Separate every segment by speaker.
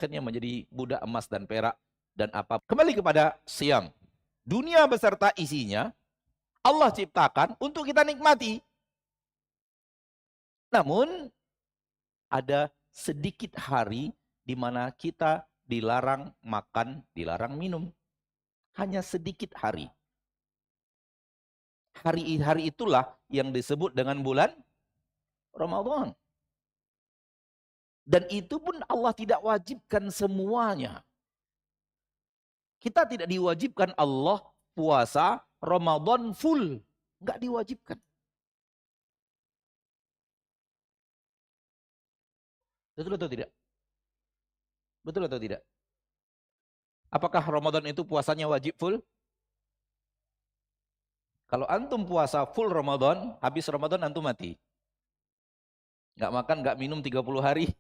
Speaker 1: akhirnya menjadi budak emas dan perak dan apa. Kembali kepada siang. Dunia beserta isinya Allah ciptakan untuk kita nikmati. Namun ada sedikit hari di mana kita dilarang makan, dilarang minum. Hanya sedikit hari. Hari-hari itulah yang disebut dengan bulan Ramadan. Dan itu pun Allah tidak wajibkan semuanya. Kita tidak diwajibkan Allah puasa Ramadan full. Enggak diwajibkan. Betul atau tidak? Betul atau tidak? Apakah Ramadan itu puasanya wajib full? Kalau antum puasa full Ramadan, habis Ramadan antum mati. Enggak makan, enggak minum 30 hari.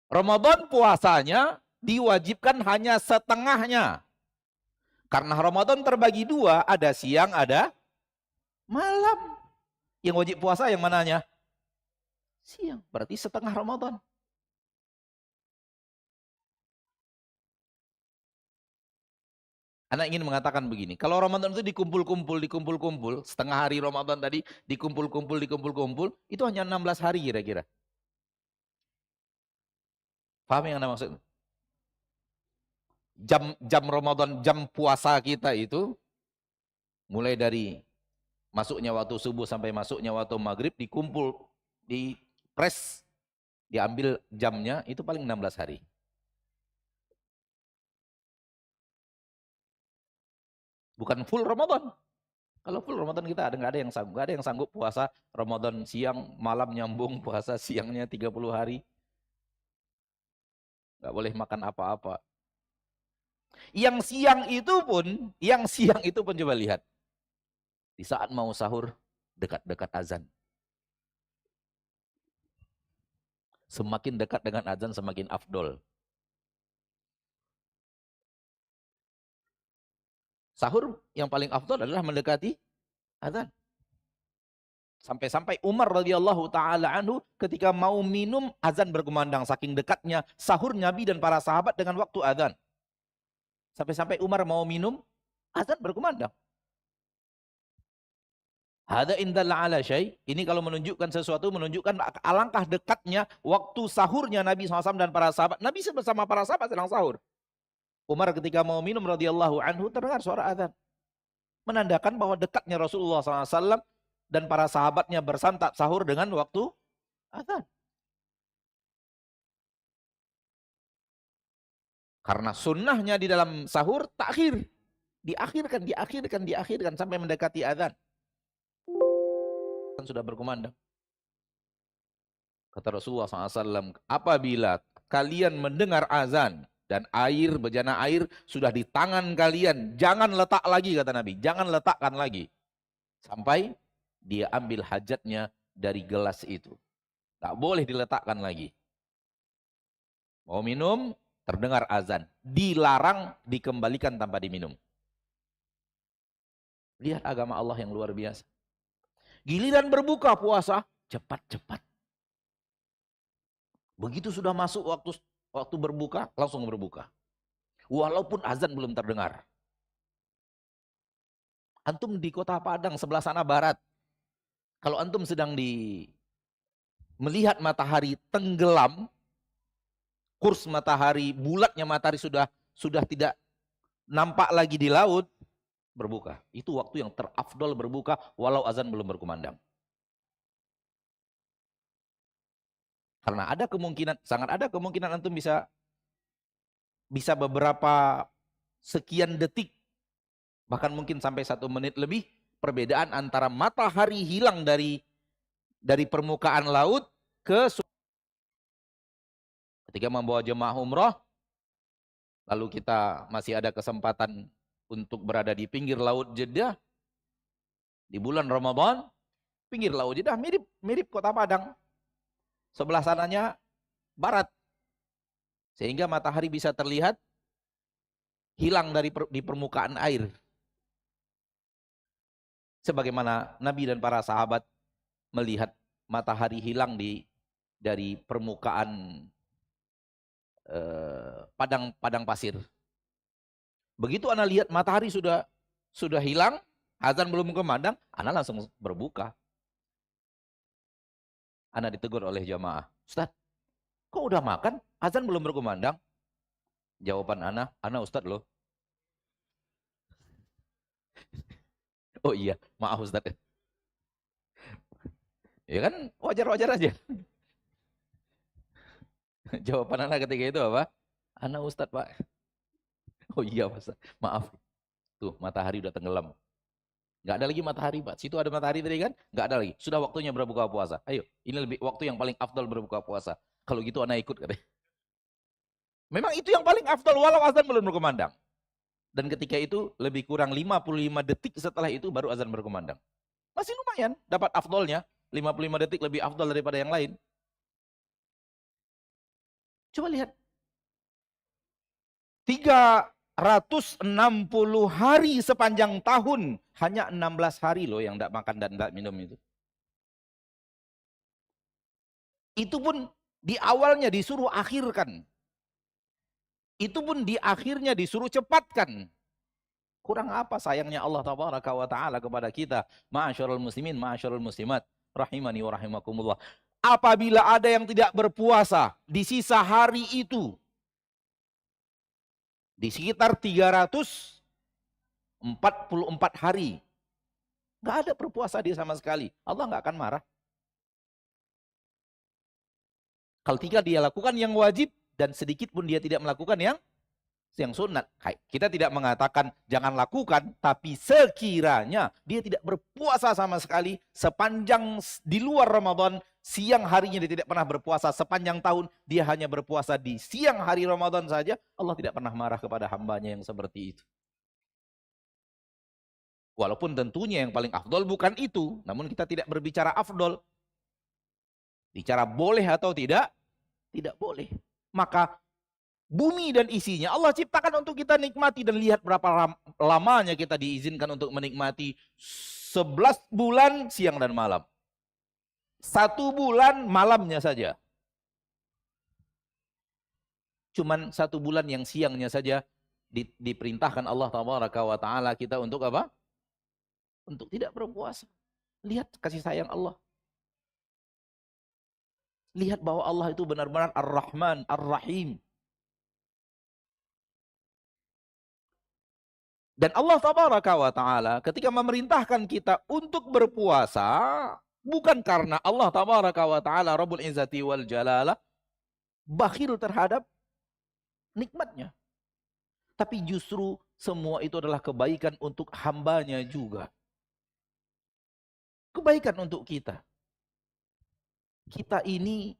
Speaker 1: Ramadan puasanya diwajibkan hanya setengahnya. Karena Ramadan terbagi dua, ada siang, ada malam. Yang wajib puasa yang mananya? Siang, berarti setengah Ramadan. Anak ingin mengatakan begini, kalau Ramadan itu dikumpul-kumpul, setengah hari Ramadan tadi dikumpul-kumpul, itu hanya 16 hari kira-kira. Paham yang Anda maksud? Jam Ramadan, jam puasa kita itu, mulai dari masuknya waktu subuh sampai masuknya waktu maghrib, dikumpul, di press, diambil jamnya, itu paling 16 hari. Bukan full Ramadan. Kalau full Ramadan kita nggak ada yang sanggup. Nggak ada yang sanggup puasa Ramadan siang, malam nyambung, puasa siangnya 30 hari. Nggak boleh makan apa-apa. Yang siang itu pun coba lihat. Di saat mau sahur, dekat-dekat azan. Semakin dekat dengan azan, semakin afdol. Sahur yang paling afdol adalah mendekati azan. Sampai-sampai Umar radhiyallahu taala anhu ketika mau minum azan berkumandang, saking dekatnya sahur Nabi dan para sahabat dengan waktu azan. Sampai-sampai Umar mau minum azan berkumandang. Hada indalla ala syai. Ini kalau menunjukkan sesuatu, menunjukkan alangkah dekatnya waktu sahurnya Nabi SAW dan para sahabat. Nabi bersama para sahabat sedang sahur. Umar ketika mau minum radhiyallahu anhu terdengar suara azan. Menandakan bahwa dekatnya Rasulullah SAW dan para sahabatnya bersantap sahur dengan waktu azan. Karena sunnahnya di dalam sahur takhir. Diakhirkan sampai mendekati azan. Sudah berkumandang. Kata Rasulullah SAW, apabila kalian mendengar azan dan air, bejana air sudah di tangan kalian, jangan letak lagi, kata Nabi. Jangan letakkan lagi. Sampai dia ambil hajatnya dari gelas itu. Tak boleh diletakkan lagi. Mau minum, terdengar azan. Dilarang dikembalikan tanpa diminum. Lihat agama Allah yang luar biasa. Giliran berbuka puasa, cepat-cepat. Begitu sudah masuk waktu berbuka, langsung berbuka. Walaupun azan belum terdengar. Antum di kota Padang, sebelah sana barat. Kalau antum sedang melihat matahari tenggelam, kurs matahari, bulatnya matahari sudah tidak nampak lagi di laut, berbuka. Itu waktu yang terafdol berbuka walau azan belum berkumandang. Karena ada kemungkinan, sangat ada kemungkinan antum bisa beberapa sekian detik, bahkan mungkin sampai 1 menit lebih, perbedaan antara matahari hilang dari permukaan laut ke ketika membawa jemaah umroh, lalu kita masih ada kesempatan untuk berada di pinggir laut Jeddah di bulan Ramadan. Pinggir laut Jeddah mirip kota Padang, sebelah sananya barat, sehingga matahari bisa terlihat hilang di permukaan air. Sebagaimana Nabi dan para sahabat melihat matahari hilang di dari permukaan padang pasir. Begitu ana lihat matahari sudah hilang, azan belum kumandang, ana langsung berbuka. Ana ditegur oleh jamaah, Ustaz, kok udah makan? Azan belum berkumandang? Jawaban ana Ustaz loh. Oh iya, maaf Ustaz. Ya kan wajar-wajar aja. Jawaban ana ketika itu apa? Ana Ustaz Pak. Oh iya Ustaz, maaf. Tuh matahari udah tenggelam. Nggak ada lagi matahari Pak. Situ ada matahari tadi kan? Nggak ada lagi. Sudah waktunya berbuka puasa. Ayo, ini lebih waktu yang paling afdal berbuka puasa. Kalau gitu ana ikut katanya. Memang itu yang paling afdal walau azan belum berkumandang. Dan ketika itu lebih kurang 55 detik setelah itu baru azan berkumandang. Masih lumayan dapat afdolnya. 55 detik lebih afdal daripada yang lain. Coba lihat. 360 hari sepanjang tahun. Hanya 16 hari loh yang tidak makan dan tidak minum itu. Itu pun di awalnya disuruh akhirkan. Itu pun di akhirnya disuruh cepatkan. Kurang apa sayangnya Allah tabaraka wa ta'ala kepada kita. Ma'asyarul muslimin, ma'asyarul muslimat. Rahimani wa rahimakumullah. Apabila ada yang tidak berpuasa di sisa hari itu. Di sekitar 344 hari. Nggak ada berpuasa dia sama sekali. Allah nggak akan marah. Kalau tidak dia lakukan yang wajib. Dan sedikit pun dia tidak melakukan yang sunat. Kita tidak mengatakan jangan lakukan, tapi sekiranya dia tidak berpuasa sama sekali sepanjang di luar Ramadan, siang harinya dia tidak pernah berpuasa sepanjang tahun, dia hanya berpuasa di siang hari Ramadan saja, Allah tidak pernah marah kepada hambanya yang seperti itu. Walaupun tentunya yang paling afdol bukan itu, namun kita tidak berbicara afdol. Bicara boleh atau tidak, tidak boleh. Maka bumi dan isinya Allah ciptakan untuk kita nikmati, dan lihat berapa lamanya kita diizinkan untuk menikmati 11 bulan siang dan malam. 1 bulan malamnya saja. Cuman 1 bulan yang siangnya saja diperintahkan Allah tabaraka wa ta'ala kita untuk apa? Untuk tidak berpuasa. Lihat kasih sayang Allah. Lihat bahwa Allah itu benar-benar Ar-Rahman, Ar-Rahim. Dan Allah tabaraka wa ta'ala ketika memerintahkan kita untuk berpuasa, bukan karena Allah tabaraka wa ta'ala Rabbul Izzati wal Jalalah bakhil terhadap nikmatnya. Tapi justru semua itu adalah kebaikan untuk hambanya juga. Kebaikan untuk kita. Kita ini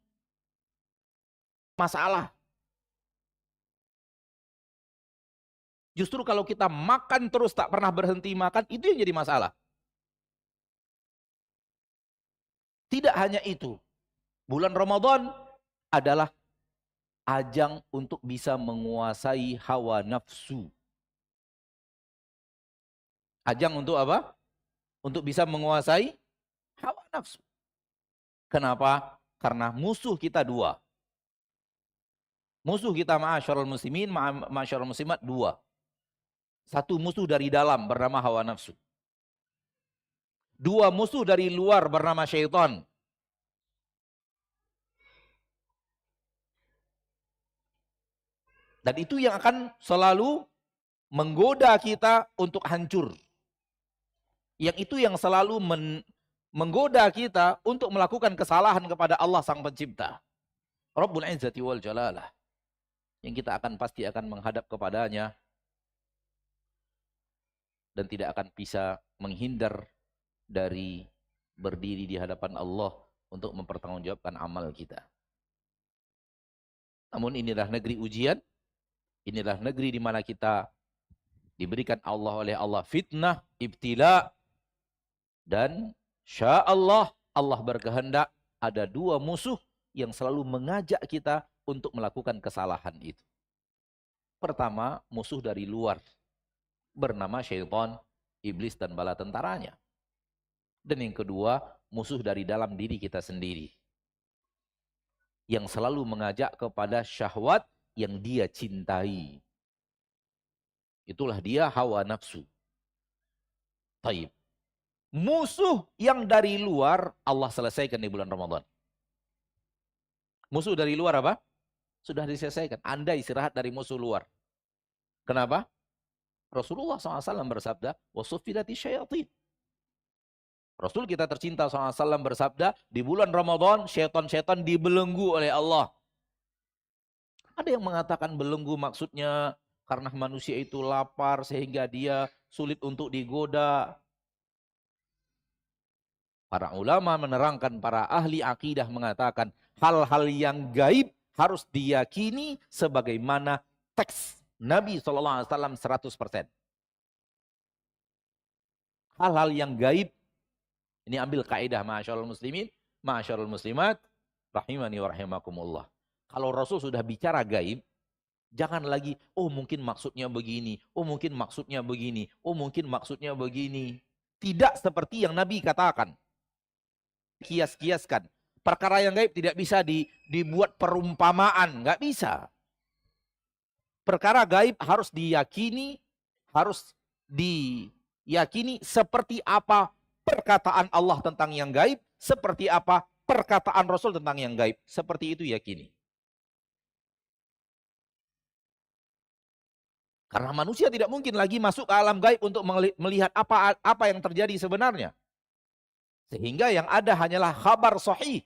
Speaker 1: masalah. Justru kalau kita makan terus tak pernah berhenti makan, itu yang jadi masalah. Tidak hanya itu. Bulan Ramadan adalah ajang untuk bisa menguasai hawa nafsu. Ajang untuk apa? Untuk bisa menguasai hawa nafsu. Kenapa? Karena musuh kita 2. Musuh kita ma'asyarul muslimin, ma'asyarul muslimat 2. 1 musuh dari dalam bernama hawa nafsu. 2 musuh dari luar bernama syaitan. Dan itu yang akan selalu menggoda kita untuk hancur. Yang itu yang selalu menggoda kita untuk melakukan kesalahan kepada Allah Sang Pencipta. Rabbul Izzati wal Jalalah. Yang kita pasti akan menghadap kepadanya. Dan tidak akan bisa menghindar dari berdiri di hadapan Allah untuk mempertanggungjawabkan amal kita. Namun inilah negeri ujian. Inilah negeri di mana kita diberikan oleh Allah fitnah, ibtila. Dan sya'allah Allah berkehendak ada 2 musuh yang selalu mengajak kita untuk melakukan kesalahan itu. Pertama, musuh dari luar. Bernama syaitan, iblis dan bala tentaranya. Dan yang kedua, musuh dari dalam diri kita sendiri. yang selalu mengajak kepada syahwat yang dia cintai. Itulah dia hawa nafsu. Taib. Musuh yang dari luar Allah selesaikan di bulan Ramadan. Musuh dari luar apa? Sudah diselesaikan. Anda istirahat dari musuh luar. Kenapa? Rasulullah SAW bersabda, "Wasufidati syayatin." Rasul kita tercinta SAW bersabda, di bulan Ramadan syaitan-syaitan dibelenggu oleh Allah. Ada yang mengatakan belenggu maksudnya karena manusia itu lapar sehingga dia sulit untuk digoda. Para ulama menerangkan, para ahli akidah mengatakan hal-hal yang gaib harus diyakini sebagaimana teks Nabi SAW 100%. Hal-hal yang gaib, ini ambil kaidah ma'asyarul muslimin, ma'asyarul muslimat, rahimani wa rahimakumullah. Kalau Rasul sudah bicara gaib, jangan lagi, oh mungkin maksudnya begini, oh mungkin maksudnya begini, oh mungkin maksudnya begini. Tidak seperti yang Nabi katakan. Kias-kiaskan. Perkara yang gaib tidak bisa dibuat perumpamaan, nggak bisa. Perkara gaib harus diyakini seperti apa perkataan Allah tentang yang gaib, seperti apa perkataan Rasul tentang yang gaib. Seperti itu yakini. Karena manusia tidak mungkin lagi masuk ke alam gaib untuk melihat apa yang terjadi sebenarnya. Sehingga yang ada hanyalah kabar sahih.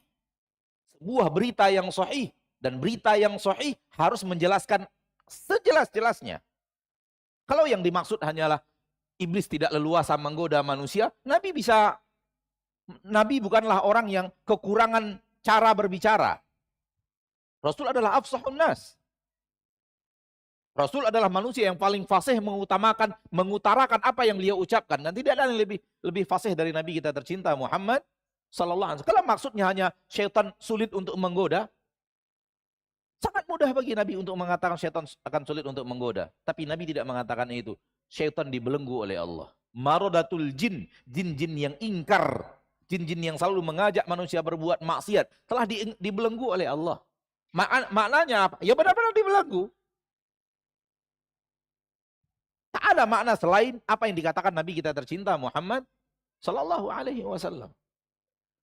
Speaker 1: Sebuah berita yang sahih. Dan berita yang sahih harus menjelaskan sejelas-jelasnya. Kalau yang dimaksud hanyalah iblis tidak leluasa menggoda manusia, Nabi bukanlah orang yang kekurangan cara berbicara. Rasul adalah afsahun nas. Rasul adalah manusia yang paling fasih mengutarakan apa yang beliau ucapkan. Dan tidak ada yang lebih fasih dari Nabi kita tercinta Muhammad sallallahu alaihi wasallam. Kalau maksudnya hanya syaitan sulit untuk menggoda, sangat mudah bagi Nabi untuk mengatakan syaitan akan sulit untuk menggoda. Tapi Nabi tidak mengatakan itu. Syaitan dibelenggu oleh Allah. Maradatul jin, jin-jin yang ingkar, jin-jin yang selalu mengajak manusia berbuat maksiat, telah dibelenggu oleh Allah. Maknanya apa? Ya benar-benar dibelenggu. Tak ada makna selain apa yang dikatakan Nabi kita tercinta Muhammad sallallahu alaihi wasallam.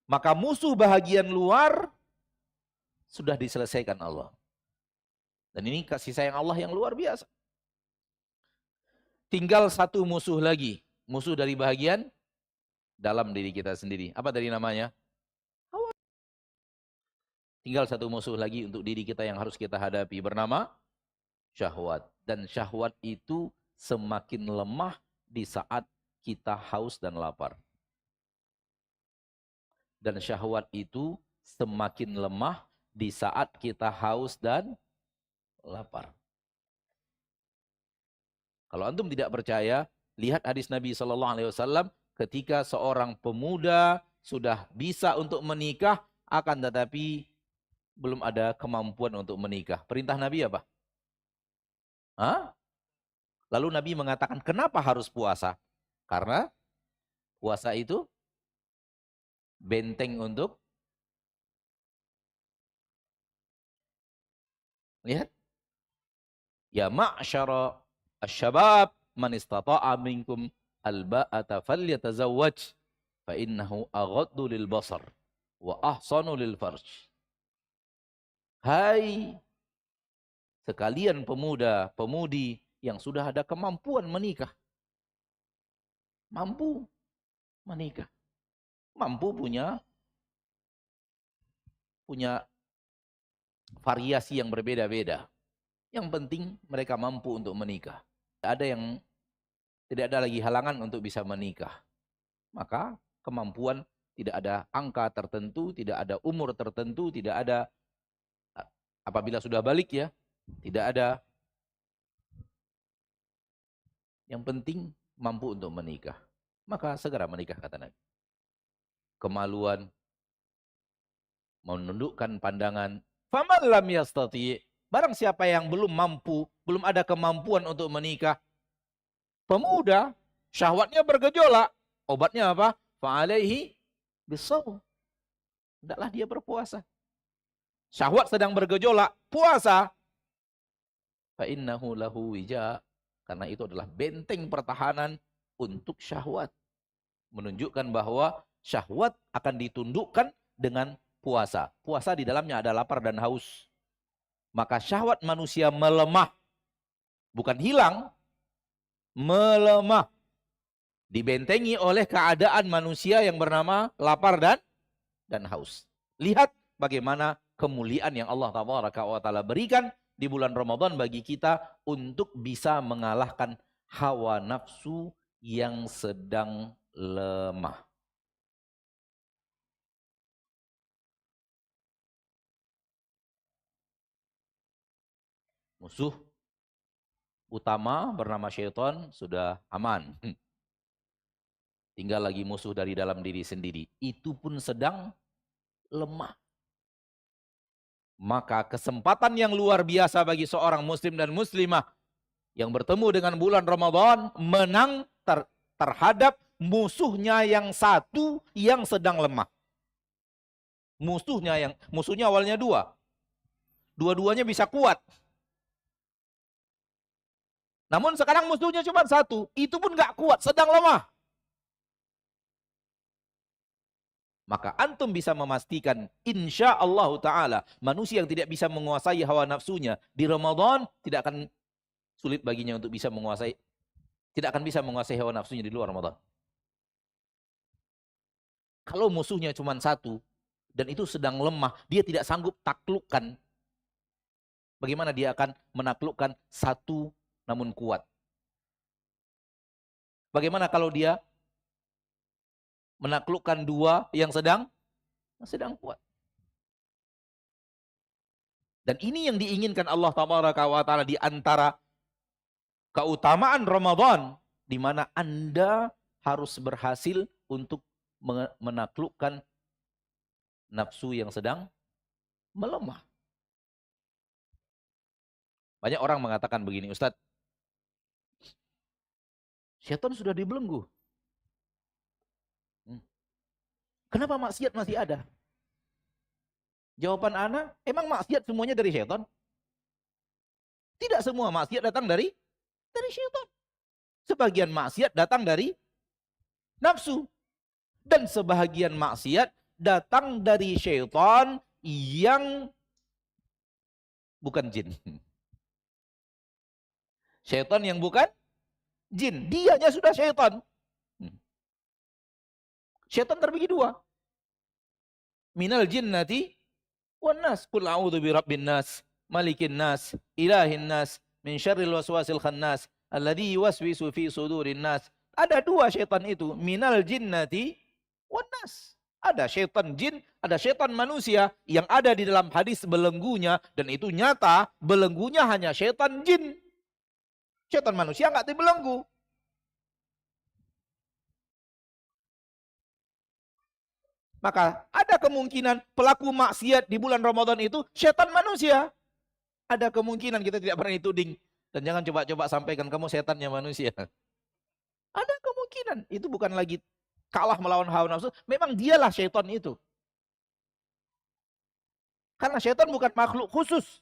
Speaker 1: Maka musuh bahagian luar sudah diselesaikan Allah. Dan ini kasih sayang Allah yang luar biasa. Tinggal satu musuh lagi. Musuh dari bahagian dalam diri kita sendiri. Apa dari namanya? Hawa. Tinggal satu musuh lagi untuk diri kita yang harus kita hadapi. Bernama syahwat. Dan syahwat itu semakin lemah di saat kita haus dan lapar. Dan syahwat itu semakin lemah di saat kita haus dan lapar. Kalau antum tidak percaya, lihat hadis Nabi SAW ketika seorang pemuda sudah bisa untuk menikah, akan tetapi belum ada kemampuan untuk menikah. Perintah Nabi apa? Hah? Lalu Nabi mengatakan, kenapa harus puasa? Karena puasa itu benteng untuk, lihat, ya ma'syara asy-syabab man istata'a minkum al-ba'ata falyatazawwaj fa innahu aghaddu lil basar wa ahsanu lil farj. Hai sekalian pemuda, pemudi yang sudah ada kemampuan menikah. Mampu menikah. Mampu punya variasi yang berbeda-beda. Yang penting mereka mampu untuk menikah. Tidak ada lagi halangan untuk bisa menikah. Maka kemampuan, tidak ada angka tertentu, tidak ada umur tertentu, tidak ada, apabila sudah balik ya, tidak ada. Yang penting mampu untuk menikah. Maka segera menikah, kata Nabi. Kemaluan, menundukkan pandangan. Faman lam yastati'. Barang siapa yang belum mampu, belum ada kemampuan untuk menikah. Pemuda, syahwatnya bergejolak. Obatnya apa? Fa'alaihi bisawm. Hendaklah dia berpuasa. Syahwat sedang bergejolak, puasa. Fa innahu lahu wija. Karena itu adalah benteng pertahanan untuk syahwat. Menunjukkan bahwa syahwat akan ditundukkan dengan puasa. Puasa di dalamnya ada lapar dan haus. Maka syahwat manusia melemah. Bukan hilang, melemah. Dibentengi oleh keadaan manusia yang bernama lapar dan haus. Lihat bagaimana kemuliaan yang Allah Ta'ala berikan di bulan Ramadan bagi kita untuk bisa mengalahkan hawa nafsu yang sedang lemah. Musuh utama bernama syaitan sudah aman. Tinggal lagi musuh dari dalam diri sendiri. Itu pun sedang lemah. Maka kesempatan yang luar biasa bagi seorang muslim dan muslimah yang bertemu dengan bulan Ramadan menang terhadap musuhnya yang satu yang sedang lemah. Musuhnya awalnya dua. Dua-duanya bisa kuat. Namun sekarang musuhnya cuma satu. Itu pun gak kuat, sedang lemah. Maka antum bisa memastikan insya Allah Ta'ala manusia yang tidak bisa menguasai hawa nafsunya di Ramadan tidak akan sulit baginya untuk bisa menguasai, tidak akan bisa menguasai hawa nafsunya di luar Ramadan. Kalau musuhnya cuma satu dan itu sedang lemah, dia tidak sanggup taklukkan. Bagaimana dia akan menaklukkan satu namun kuat? Bagaimana kalau dia menaklukkan dua yang sedang kuat? Dan ini yang diinginkan Allah Ta'ala di antara keutamaan Ramadan, di mana Anda harus berhasil untuk menaklukkan nafsu yang sedang melemah. Banyak orang mengatakan begini, Ustadz, syaitan sudah dibelenggu. Kenapa maksiat masih ada? Jawaban ana, emang maksiat semuanya dari syaitan? Tidak semua maksiat datang dari syaitan. Sebagian maksiat datang dari nafsu. Dan sebahagian maksiat datang dari syaitan yang bukan jin. Syaitan yang bukan jin. Dianya sudah syaitan. Syaitan terbagi dua. Minal jinnati wan nas. Qul a'udzu birabbin nas, malikin nas, ilahin nas, min syarril waswasil khannas, alladzi yuwaswisu fi sudurin nas. Ada dua syaitan itu, minal jinnati wan nas. Ada syaitan jin, ada syaitan manusia yang ada di dalam hadis belenggunya, dan itu nyata, belenggunya hanya syaitan jin. Syaitan manusia enggak dibelenggu. Maka ada kemungkinan pelaku maksiat di bulan Ramadan itu syaitan manusia. Ada kemungkinan, kita tidak pernah dituding. Dan jangan coba-coba sampaikan kamu setannya manusia. Ada kemungkinan. Itu bukan lagi kalah melawan hawa nafsu. Memang dialah syaitan itu. Karena syaitan bukan makhluk khusus.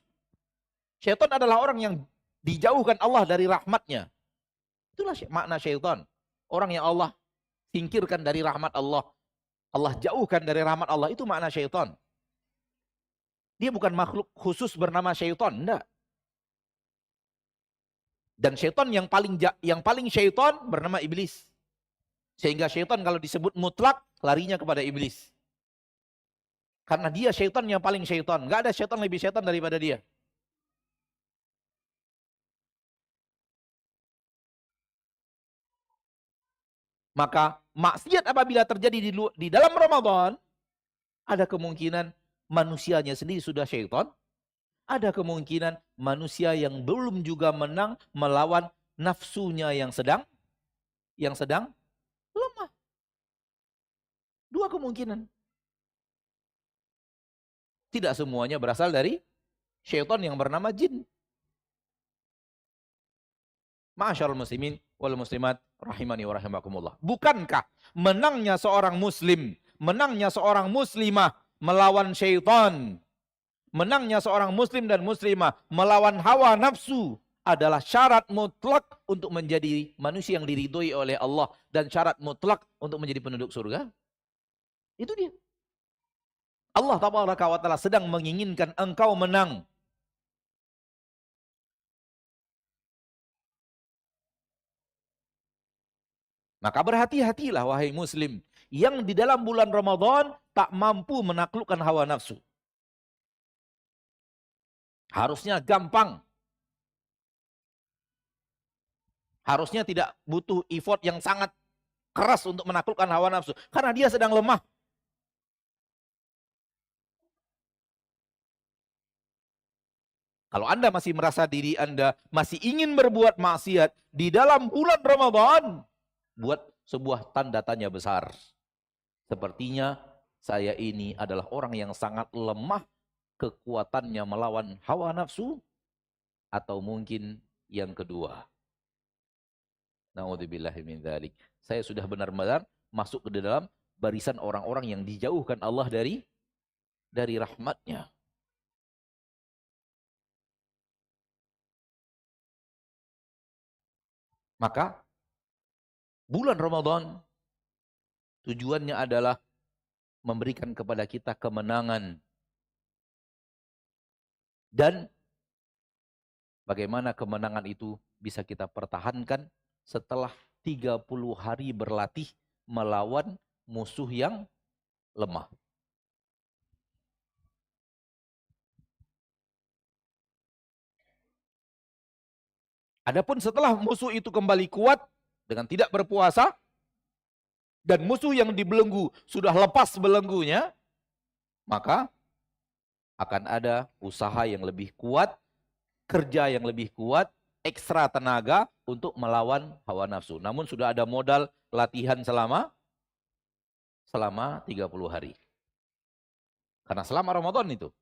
Speaker 1: Syaitan adalah orang yang dijauhkan Allah dari rahmatnya. Itulah makna syaitan. Orang yang Allah singkirkan dari rahmat Allah. Allah jauhkan dari rahmat Allah, itu makna syaitan. Dia bukan makhluk khusus bernama syaitan, enggak. Dan syaitan yang paling syaitan bernama iblis. Sehingga syaitan kalau disebut mutlak larinya kepada iblis. Karena dia syaitan yang paling syaitan, enggak ada syaitan lebih syaitan daripada dia. Maka maksiat apabila terjadi di dalam Ramadan, ada kemungkinan manusianya sendiri sudah syaitan, ada kemungkinan manusia yang belum juga menang melawan nafsunya yang sedang lemah. Dua kemungkinan. Tidak semuanya berasal dari syaitan yang bernama jin. Ma'asyarul muslimin wal muslimat rahimani wa rahimakumullah. Bukankah menangnya seorang muslim, menangnya seorang muslimah melawan syaitan, menangnya seorang muslim dan muslimah melawan hawa nafsu adalah syarat mutlak untuk menjadi manusia yang diridhoi oleh Allah dan syarat mutlak untuk menjadi penduduk surga. Itu dia. Allah tabaraka wa taala sedang menginginkan engkau menang. Maka berhati-hatilah wahai muslim yang di dalam bulan Ramadan tak mampu menaklukkan hawa nafsu. Harusnya gampang. Harusnya tidak butuh effort yang sangat keras untuk menaklukkan hawa nafsu. Karena dia sedang lemah. Kalau Anda masih merasa diri Anda masih ingin berbuat maksiat di dalam bulan Ramadan, buat sebuah tanda tanya besar. Sepertinya saya ini adalah orang yang sangat lemah kekuatannya melawan hawa nafsu, atau mungkin yang kedua. Na'udzubillahi min dzalik. Saya sudah benar-benar masuk ke dalam barisan orang-orang yang dijauhkan Allah dari rahmatnya. Maka bulan Ramadan tujuannya adalah memberikan kepada kita kemenangan. Dan bagaimana kemenangan itu bisa kita pertahankan setelah 30 hari berlatih melawan musuh yang lemah. Adapun setelah musuh itu kembali kuat dengan tidak berpuasa, dan musuh yang dibelenggu sudah lepas belenggunya, maka akan ada usaha yang lebih kuat, kerja yang lebih kuat, ekstra tenaga untuk melawan hawa nafsu. Namun sudah ada modal latihan selama 30 hari. Karena selama Ramadan itu,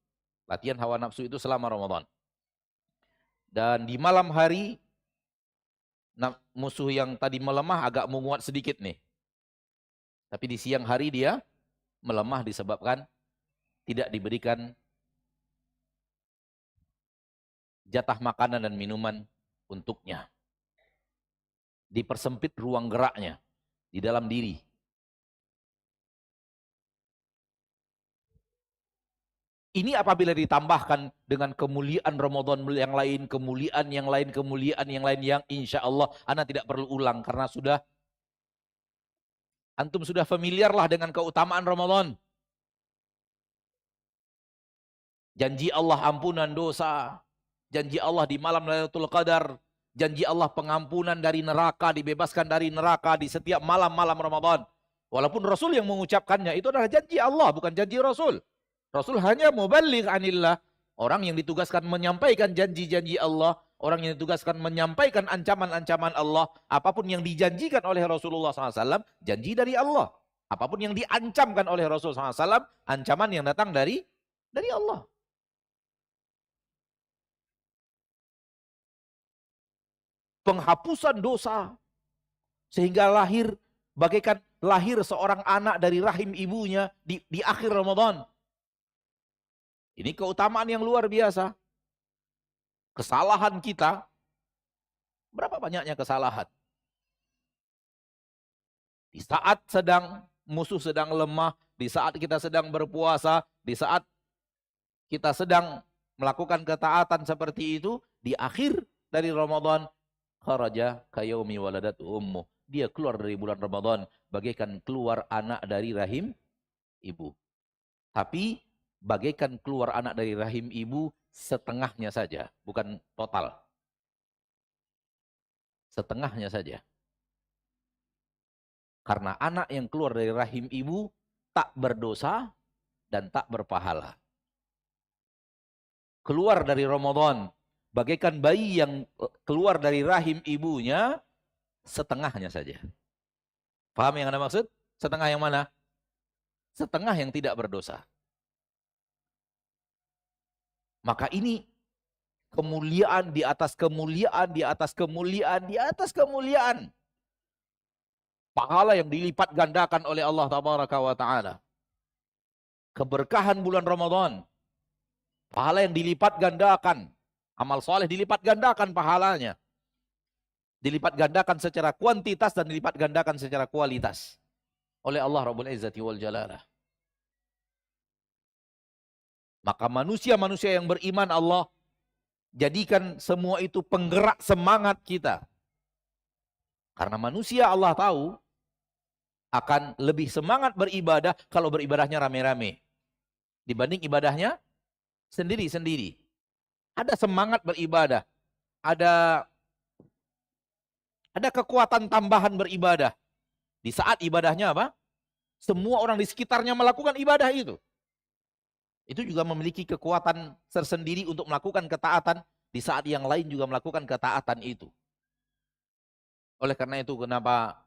Speaker 1: latihan hawa nafsu itu selama Ramadan. Dan di malam hari, musuh yang tadi melemah agak menguat sedikit nih. Tapi di siang hari dia melemah disebabkan tidak diberikan jatah makanan dan minuman untuknya. Dipersempit ruang geraknya di dalam diri. Ini apabila ditambahkan dengan kemuliaan Ramadan yang lain, kemuliaan yang lain, kemuliaan yang lain yang insya Allah Anda tidak perlu ulang karena antum sudah familiar lah dengan keutamaan Ramadan. Janji Allah ampunan dosa, janji Allah di malam Lailatul Qadar, janji Allah pengampunan dari neraka, dibebaskan dari neraka di setiap malam-malam Ramadan. Walaupun Rasul yang mengucapkannya, itu adalah janji Allah, bukan janji Rasul. Rasul hanya muballigh anillah, orang yang ditugaskan menyampaikan janji-janji Allah, orang yang ditugaskan menyampaikan ancaman-ancaman Allah. Apapun yang dijanjikan oleh Rasulullah SAW, janji dari Allah. Apapun yang diancamkan oleh Rasulullah SAW, ancaman yang datang dari Allah. Penghapusan dosa. Sehingga bagaikan lahir seorang anak dari rahim ibunya di akhir Ramadan. Ini keutamaan yang luar biasa. Kesalahan kita, berapa banyaknya kesalahan? Di saat musuh sedang lemah, di saat kita sedang berpuasa, di saat kita sedang melakukan ketaatan seperti itu, di akhir dari Ramadan, kharaja kayaumi waladat ummu. Dia keluar dari bulan Ramadan bagaikan keluar anak dari rahim ibu. Tapi bagaikan keluar anak dari rahim ibu setengahnya saja, bukan total. Setengahnya saja. Karena anak yang keluar dari rahim ibu tak berdosa dan tak berpahala. Keluar dari Ramadan bagaikan bayi yang keluar dari rahim ibunya setengahnya saja. Paham yang Anda maksud? Setengah yang mana? Setengah yang tidak berdosa. Maka ini kemuliaan di atas kemuliaan, di atas kemuliaan, di atas kemuliaan. Pahala yang dilipat gandakan oleh Allah Tabaraka wa Ta'ala. Keberkahan bulan Ramadan. Pahala yang dilipat gandakan. Amal soleh dilipat gandakan pahalanya. Dilipat gandakan secara kuantitas dan dilipat gandakan secara kualitas. Oleh Allah Rabbul Izzati wal Jalalah. Maka manusia-manusia yang beriman Allah jadikan semua itu penggerak semangat kita. Karena manusia Allah tahu akan lebih semangat beribadah kalau beribadahnya rame-rame. Dibanding ibadahnya sendiri-sendiri. Ada semangat beribadah. Ada kekuatan tambahan beribadah. Di saat ibadahnya apa? Semua orang di sekitarnya melakukan ibadah itu. Itu juga memiliki kekuatan tersendiri untuk melakukan ketaatan di saat yang lain juga melakukan ketaatan itu. Oleh karena itu kenapa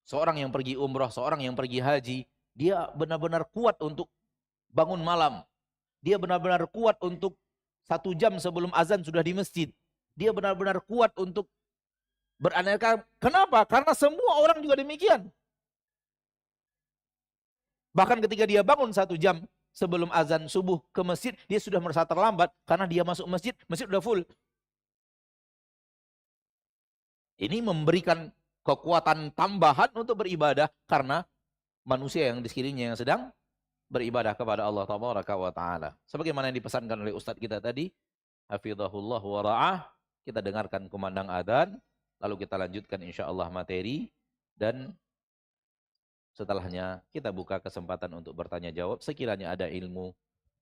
Speaker 1: seorang yang pergi umrah, seorang yang pergi haji, dia benar-benar kuat untuk bangun malam. Dia benar-benar kuat untuk 1 jam sebelum azan sudah di masjid. Dia benar-benar kuat untuk beraneka. Kenapa? Karena semua orang juga demikian. Bahkan ketika dia bangun 1 jam sebelum azan subuh ke masjid, dia sudah merasa terlambat karena dia masuk masjid, masjid udah full. Ini memberikan kekuatan tambahan untuk beribadah karena manusia yang di sekelilingnya yang sedang beribadah kepada Allah Taala. Sebagaimana yang dipesankan oleh Ustadz kita tadi, hafizahullah wa ra'ah, kita dengarkan kumandang adzan, lalu kita lanjutkan insyaallah materi, dan setelahnya kita buka kesempatan untuk bertanya jawab. Sekiranya ada ilmu,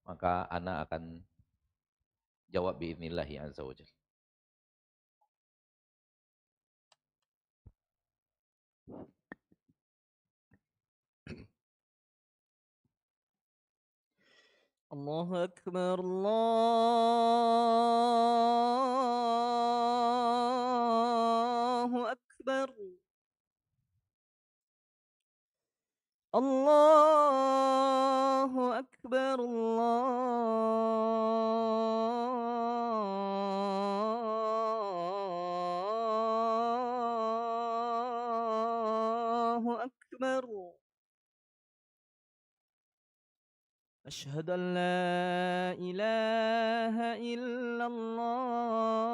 Speaker 1: maka ana akan jawab biidznillah azza wajalla.
Speaker 2: الله أكبر الله أكبر الله أكبر الله أكبر أشهد أن لا إله إلا الله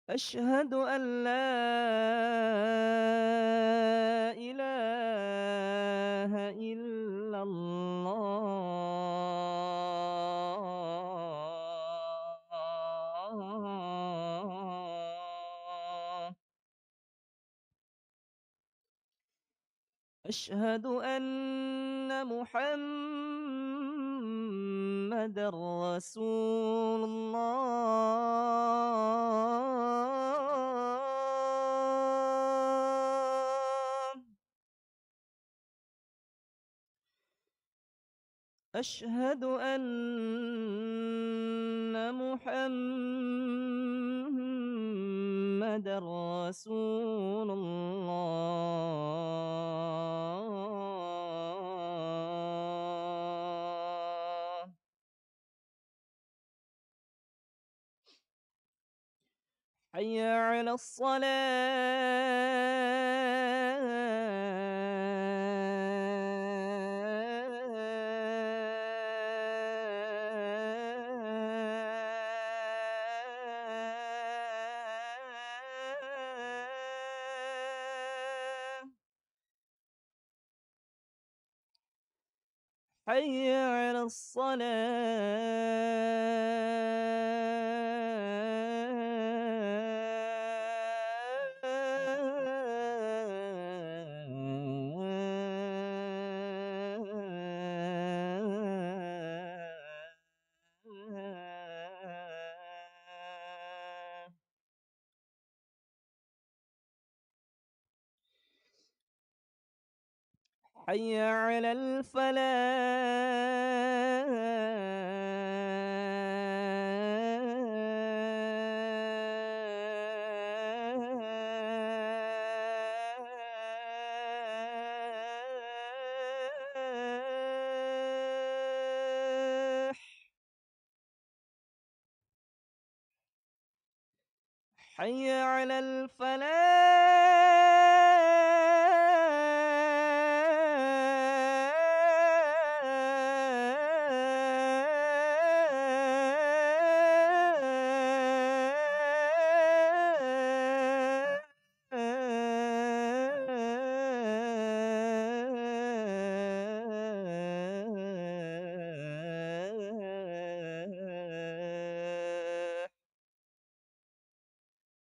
Speaker 2: أشهد أن لا إله إلا الله أشهد أن محمدا رسول الله أشهد أن محمدا رسول الله حي على الصلاة حي على الصلاة حي على الفلاح حي على الفلاح.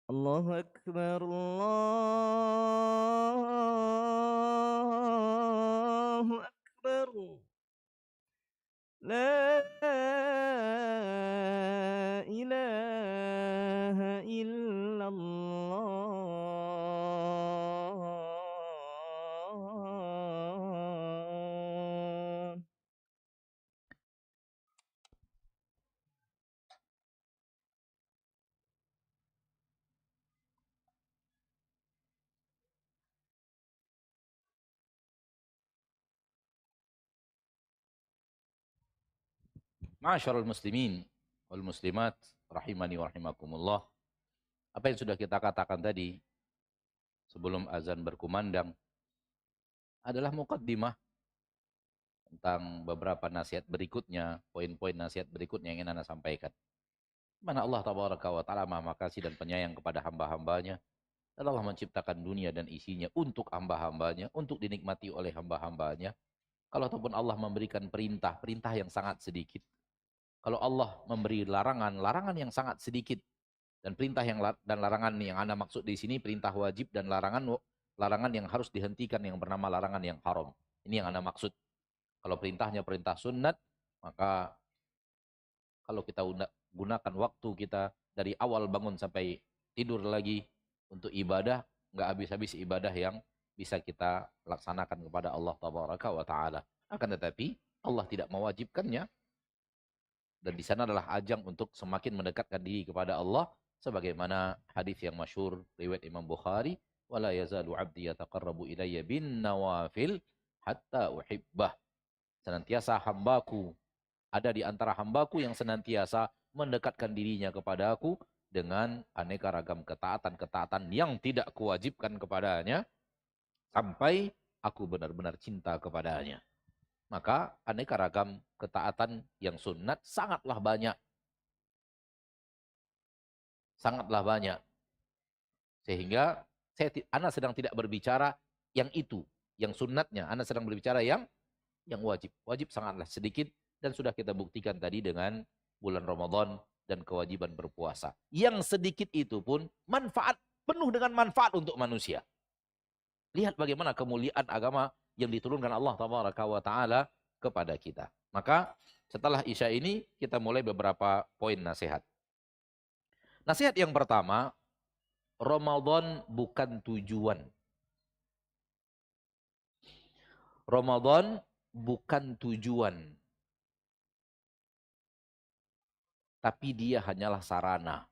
Speaker 2: الله أكبر الله أكبر لا إله إلا الله.
Speaker 1: Ma'asyiral muslimin wal muslimat rahimani wa rahimakumullah. Apa yang sudah kita katakan tadi sebelum azan berkumandang adalah muqaddimah tentang beberapa nasihat berikutnya, poin-poin nasihat berikutnya yang ingin Anda sampaikan. Mana Allah tabaraka wa ta'ala Maha Makasih dan penyayang kepada hamba-hambanya. Dan Allah menciptakan dunia dan isinya untuk hamba-hambanya, untuk dinikmati oleh hamba-hambanya. Kalau ataupun Allah memberikan perintah, perintah yang sangat sedikit. Kalau Allah memberi larangan, larangan yang sangat sedikit. Dan perintah dan larangan yang Anda maksud di sini perintah wajib dan larangan yang harus dihentikan yang bernama larangan yang haram. Ini yang Anda maksud. Kalau perintahnya perintah sunnat, maka kalau kita gunakan waktu kita dari awal bangun sampai tidur lagi untuk ibadah, nggak habis-habis ibadah yang bisa kita laksanakan kepada Allah tabaraka wa ta'ala. Akan tetapi Allah tidak mewajibkannya. Dan di sana adalah ajang untuk semakin mendekatkan diri kepada Allah. Sebagaimana hadis yang masyhur riwayat Imam Bukhari, wala yazalu 'abdi yataqarrabu ilayya bin nawafil hatta uhibbah. Senantiasa hambaku, ada di antara hambaku yang senantiasa mendekatkan dirinya kepada aku dengan aneka ragam ketaatan-ketaatan yang tidak kuwajibkan kepadanya sampai aku benar-benar cinta kepadanya. Maka aneka ragam ketaatan yang sunat sangatlah banyak. Sangatlah banyak. Sehingga Anda sedang tidak berbicara yang itu, yang sunatnya. Anda sedang berbicara yang wajib. Wajib sangatlah sedikit dan sudah kita buktikan tadi dengan bulan Ramadan dan kewajiban berpuasa. Yang sedikit itu pun penuh dengan manfaat untuk manusia. Lihat bagaimana kemuliaan agama yang diturunkan Allah tabaraka wa ta'ala kepada kita. Maka setelah Isya ini kita mulai beberapa poin nasihat. Nasihat yang pertama, Ramadan bukan tujuan. Ramadan bukan tujuan. Tapi dia hanyalah sarana.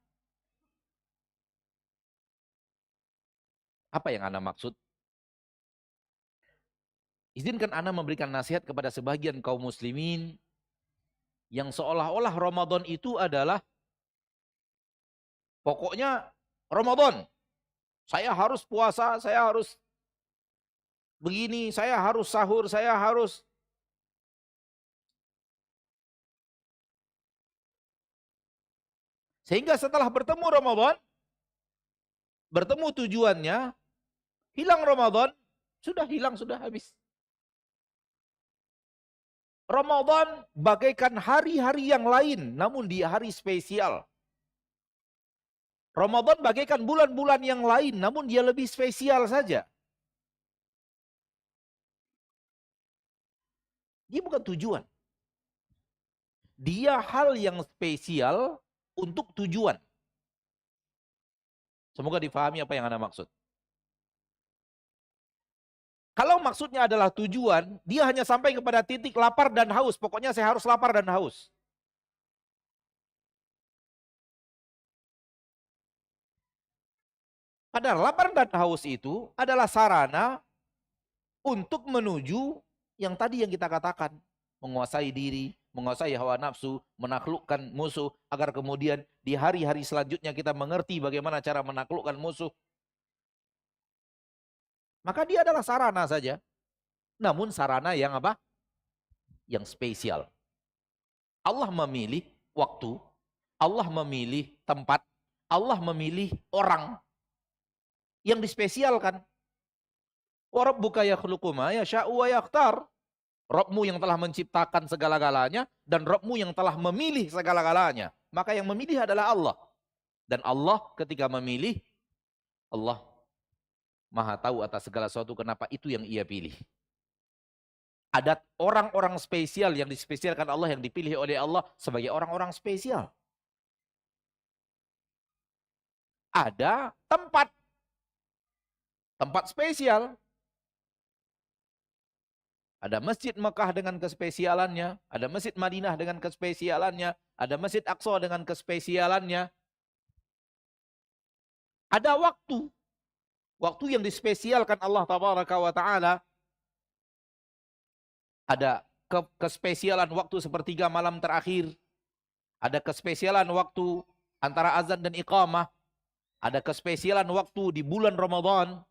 Speaker 1: Apa yang Anda maksud? Izinkan Anda memberikan nasihat kepada sebagian kaum muslimin yang seolah-olah Ramadan itu adalah pokoknya Ramadan. Saya harus puasa, saya harus begini, saya harus sahur, saya harus. Sehingga setelah bertemu Ramadan, bertemu tujuannya, hilang Ramadan, sudah hilang, sudah habis. Ramadan bagaikan hari-hari yang lain, namun di hari spesial. Ramadan bagaikan bulan-bulan yang lain, namun dia lebih spesial saja. Dia bukan tujuan. Dia hal yang spesial untuk tujuan. Semoga difahami apa yang Anda maksud. Kalau maksudnya adalah tujuan, dia hanya sampai kepada titik lapar dan haus. Pokoknya saya harus lapar dan haus. Padahal lapar dan haus itu adalah sarana untuk menuju yang tadi yang kita katakan. Menguasai diri, menguasai hawa nafsu, menaklukkan musuh, agar kemudian di hari-hari selanjutnya kita mengerti bagaimana cara menaklukkan musuh. Maka dia adalah sarana saja. Namun sarana yang apa? Yang spesial. Allah memilih waktu, Allah memilih tempat, Allah memilih orang yang dispesialkan. Wa rabbuka yakhluqu ma yasha'u wa yakhtar. Rabbmu yang telah menciptakan segala-galanya dan Rabbmu yang telah memilih segala-galanya. Maka yang memilih adalah Allah. Dan Allah ketika memilih, Allah Maha tahu atas segala sesuatu, kenapa itu yang Ia pilih. Ada orang-orang spesial yang dispesialkan Allah, yang dipilih oleh Allah sebagai orang-orang spesial. Ada tempat spesial. Ada Masjid Mekah dengan kespesialannya, ada Masjid Madinah dengan kespesialannya, ada Masjid Aqsa dengan kespesialannya. Ada waktu yang dispesialkan Allah Tabaraka wa Ta'ala. Ada kespesialan waktu sepertiga malam terakhir. Ada kespesialan waktu antara azan dan iqamah. Ada kespesialan waktu di bulan Ramadan.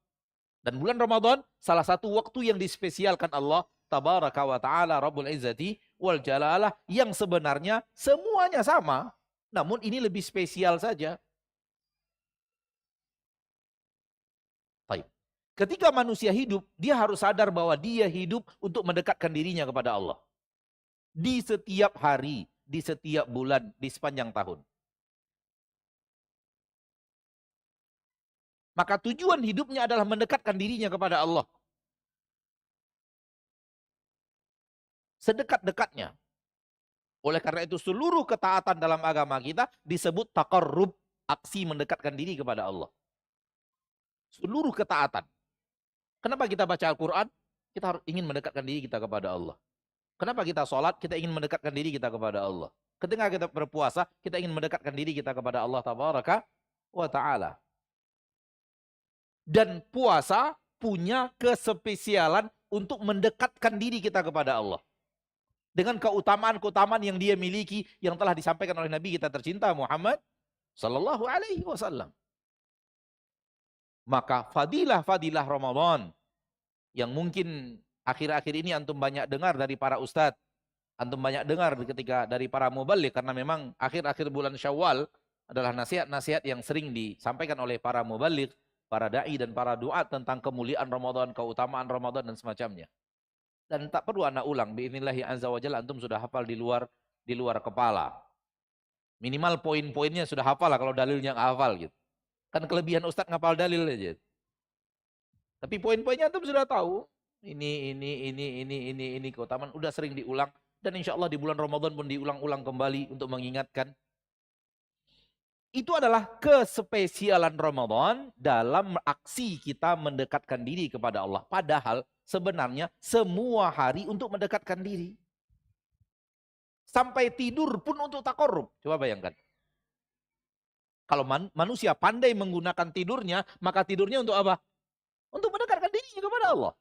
Speaker 1: Dan bulan Ramadan salah satu waktu yang dispesialkan Allah Tabaraka wa Ta'ala Rabbul Izzati wal Jalalah, yang sebenarnya semuanya sama, namun ini lebih spesial saja. Baik. Ketika manusia hidup, dia harus sadar bahwa dia hidup untuk mendekatkan dirinya kepada Allah. Di setiap hari, di setiap bulan, di sepanjang tahun. Maka tujuan hidupnya adalah mendekatkan dirinya kepada Allah. Sedekat-dekatnya. Oleh karena itu seluruh ketaatan dalam agama kita disebut taqarrub, aksi mendekatkan diri kepada Allah. Seluruh ketaatan. Kenapa kita baca Al-Quran? Kita harus ingin mendekatkan diri kita kepada Allah. Kenapa kita sholat? Kita ingin mendekatkan diri kita kepada Allah. Ketika kita berpuasa, kita ingin mendekatkan diri kita kepada Allah Tabaraka wa Ta'ala. Dan puasa punya kespesialan untuk mendekatkan diri kita kepada Allah. Dengan keutamaan-keutamaan yang dia miliki, yang telah disampaikan oleh Nabi kita tercinta Muhammad Sallallahu Alaihi Wasallam. Maka fadilah-fadilah Ramadan, yang mungkin akhir-akhir ini antum banyak dengar dari para ustadz, antum banyak dengar ketika dari para muballigh, karena memang akhir-akhir bulan Syawal adalah nasihat-nasihat yang sering disampaikan oleh para muballigh, para da'i dan para duat tentang kemuliaan Ramadan, keutamaan Ramadan dan semacamnya. Dan tak perlu anak ulang, bi'inillahi azza wa jalla antum sudah hafal di luar kepala. Minimal poin-poinnya sudah hafal lah, kalau dalilnya nggak hafal gitu. Kan kelebihan ustadz ngapal dalil aja. Tapi poin-poinnya antum sudah tahu. Ini keutamaan udah sering diulang, dan insya Allah di bulan Ramadan pun diulang-ulang kembali untuk mengingatkan. Itu adalah kespesialan Ramadan dalam aksi kita mendekatkan diri kepada Allah. Padahal sebenarnya semua hari untuk mendekatkan diri. Sampai tidur pun untuk taqarrub. Coba bayangkan. Kalau manusia pandai menggunakan tidurnya, maka tidurnya untuk apa? Untuk mendekatkan diri kepada Allah.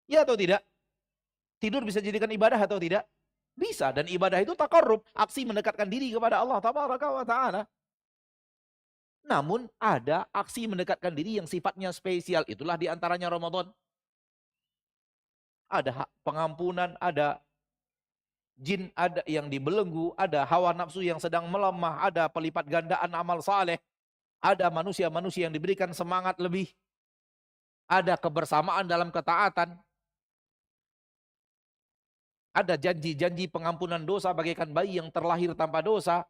Speaker 1: Ya atau tidak? Tidur bisa dijadikan ibadah atau tidak? Bisa, dan ibadah itu taqarrub, aksi mendekatkan diri kepada Allah Tabaraka wa Ta'ala. Namun ada aksi mendekatkan diri yang sifatnya spesial, itulah diantaranya Ramadan. Ada pengampunan, ada jin ada yang dibelenggu, ada hawa nafsu yang sedang melemah, ada pelipat gandaan amal saleh, ada manusia-manusia yang diberikan semangat lebih, ada kebersamaan dalam ketaatan. Ada janji-janji pengampunan dosa bagaikan bayi yang terlahir tanpa dosa.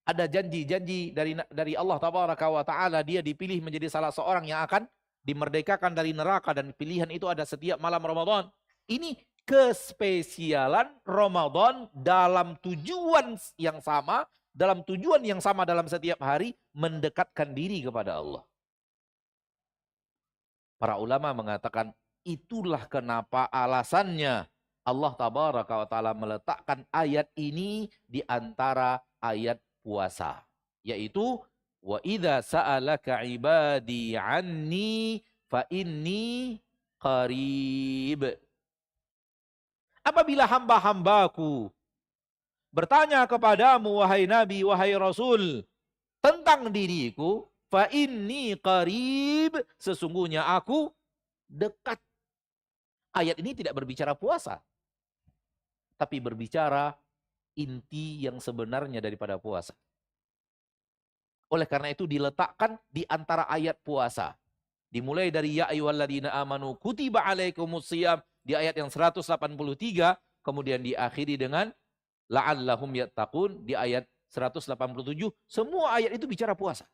Speaker 1: Ada janji-janji dari Allah Tabaraka wa Ta'ala, dia dipilih menjadi salah seorang yang akan dimerdekakan dari neraka, dan pilihan itu ada setiap malam Ramadan. Ini kespesialan Ramadan dalam tujuan yang sama, dalam setiap hari, mendekatkan diri kepada Allah. Para ulama mengatakan itulah kenapa alasannya Allah Tabaraka wa Ta'ala meletakkan ayat ini di antara ayat puasa, yaitu wa idza sa'alaka ibadi anni fa inni qarib. apabila hamba-hambaku bertanya kepadamu, wahai Nabi, wahai Rasul, tentang diriku, fa inni qarib, sesungguhnya aku dekat. Ayat ini tidak berbicara puasa, tapi berbicara inti yang sebenarnya daripada puasa. Oleh karena itu diletakkan di antara ayat puasa. Dimulai dari ya ayyuhalladzina amanu kutiba alaikumusiyam di ayat yang 183, kemudian diakhiri dengan la'allahum yattaqun di ayat 187. Semua ayat itu bicara puasa.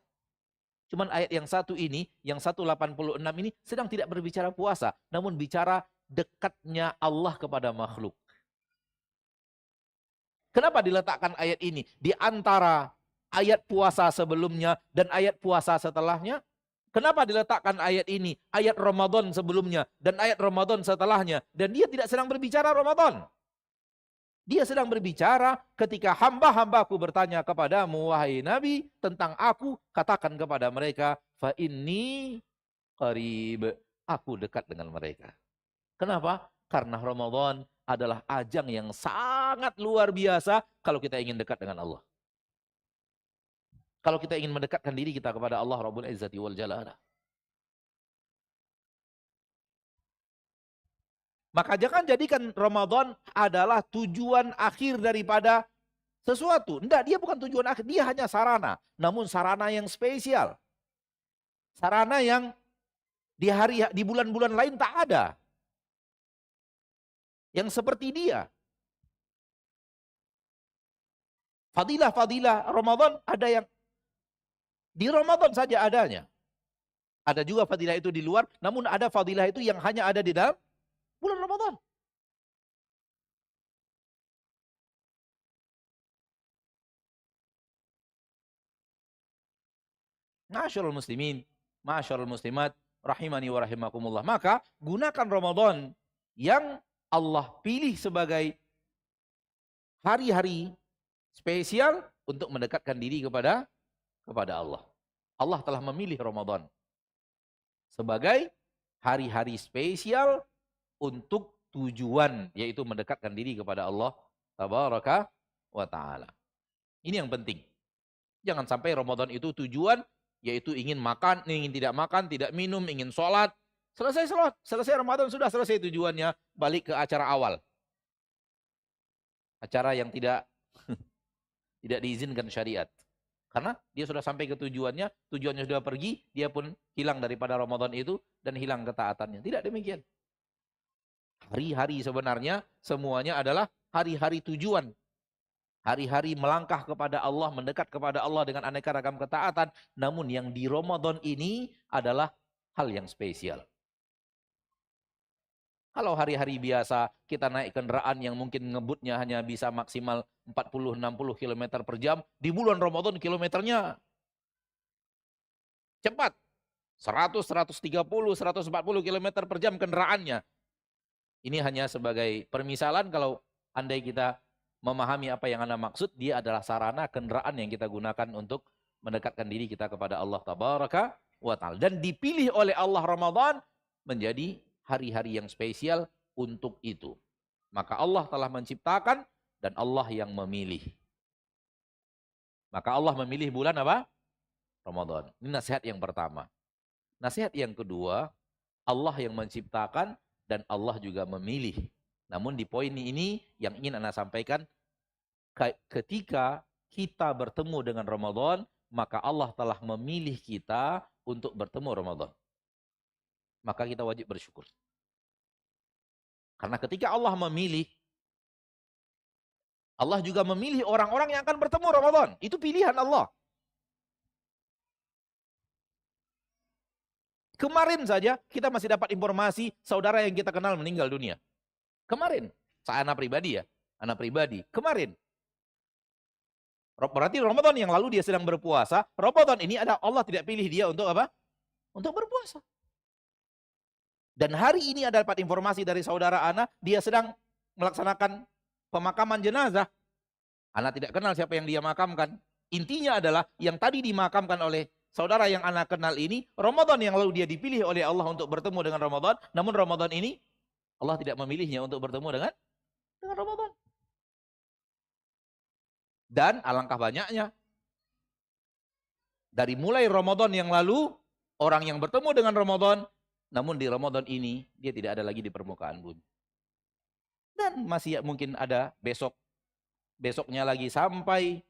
Speaker 1: Cuman ayat yang satu ini, yang 186 ini sedang tidak berbicara puasa, namun bicara dekatnya Allah kepada makhluk. Kenapa diletakkan ayat ini di antara ayat puasa sebelumnya dan ayat puasa setelahnya? Kenapa diletakkan ayat ini, ayat Ramadan sebelumnya dan ayat Ramadan setelahnya? Dan dia tidak sedang berbicara Ramadan. Dia sedang berbicara ketika hamba-hambaku bertanya kepadamu, wahai Nabi, tentang aku, katakan kepada mereka, fa inni qarib, aku dekat dengan mereka. Kenapa? Karena Ramadan adalah ajang yang sangat luar biasa kalau kita ingin dekat dengan Allah. Kalau kita ingin mendekatkan diri kita kepada Allah Rabbul Izzati wal Jalalah. Maka jangan jadikan Ramadan adalah tujuan akhir daripada sesuatu. Enggak, dia bukan tujuan akhir, dia hanya sarana. Namun sarana yang spesial. Sarana yang di bulan-bulan lain tak ada. Yang seperti dia. Fadilah-fadilah Ramadan ada yang di Ramadan saja adanya. Ada juga fadilah itu di luar, namun ada fadilah itu yang hanya ada di dalam bulan Ramadan. Ma'asyiral muslimin, ma'asyiral muslimat, rahimani wa rahimakumullah. Maka gunakan Ramadan yang Allah pilih sebagai hari-hari spesial untuk mendekatkan diri kepada Allah. Allah telah memilih Ramadan sebagai hari-hari spesial untuk tujuan, yaitu mendekatkan diri kepada Allah tabaraka wa ta'ala. Ini yang penting. Jangan sampai Ramadan itu tujuan, yaitu ingin makan, ingin tidak makan, tidak minum, ingin sholat. Selesai sholat, selesai Ramadan, sudah selesai tujuannya, balik ke acara awal. Acara yang tidak diizinkan syariat. Karena dia sudah sampai ke tujuannya sudah pergi, dia pun hilang daripada Ramadan itu dan hilang ketaatannya. Tidak demikian. Hari-hari sebenarnya semuanya adalah hari-hari tujuan. Hari-hari melangkah kepada Allah, mendekat kepada Allah dengan aneka ragam ketaatan. Namun yang di Ramadan ini adalah hal yang spesial. Kalau hari-hari biasa kita naik kendaraan yang mungkin ngebutnya hanya bisa maksimal 40-60 km per jam. Di bulan Ramadan kilometernya cepat. 100, 130, 140 km per jam kendaraannya. Ini hanya sebagai permisalan kalau andai kita memahami apa yang Anda maksud. Dia adalah sarana kendaraan yang kita gunakan untuk mendekatkan diri kita kepada Allah tabaraka wa ta'ala. Dan dipilih oleh Allah Ramadan menjadi hari-hari yang spesial untuk itu. Maka Allah telah menciptakan dan Allah yang memilih. Maka Allah memilih bulan apa? Ramadan. Ini nasihat yang pertama. Nasihat yang kedua, Allah yang menciptakan dan Allah juga memilih. Namun di poin ini yang ingin Anda sampaikan, ketika kita bertemu dengan Ramadan, maka Allah telah memilih kita untuk bertemu Ramadan. Maka kita wajib bersyukur. Karena ketika Allah memilih, Allah juga memilih orang-orang yang akan bertemu Ramadan. Itu pilihan Allah. Kemarin saja kita masih dapat informasi saudara yang kita kenal meninggal dunia. Kemarin. Saya anak pribadi ya. Anak pribadi. Kemarin. Berarti Ramadan yang lalu dia sedang berpuasa. Ramadan ini ada Allah tidak pilih dia untuk apa? Untuk berpuasa. Dan hari ini ada dapat informasi dari saudara Ana, dia sedang melaksanakan pemakaman jenazah. Ana tidak kenal siapa yang dia makamkan. Intinya adalah yang tadi dimakamkan oleh saudara yang Ana kenal ini, Ramadan yang lalu dia dipilih oleh Allah untuk bertemu dengan Ramadan. Namun Ramadan ini Allah tidak memilihnya untuk bertemu Dengan Ramadan. Dan alangkah banyaknya. Dari mulai Ramadan yang lalu, orang yang bertemu dengan Ramadan, namun di Ramadan ini, dia tidak ada lagi di permukaan bumi. Dan masih mungkin ada besoknya lagi sampai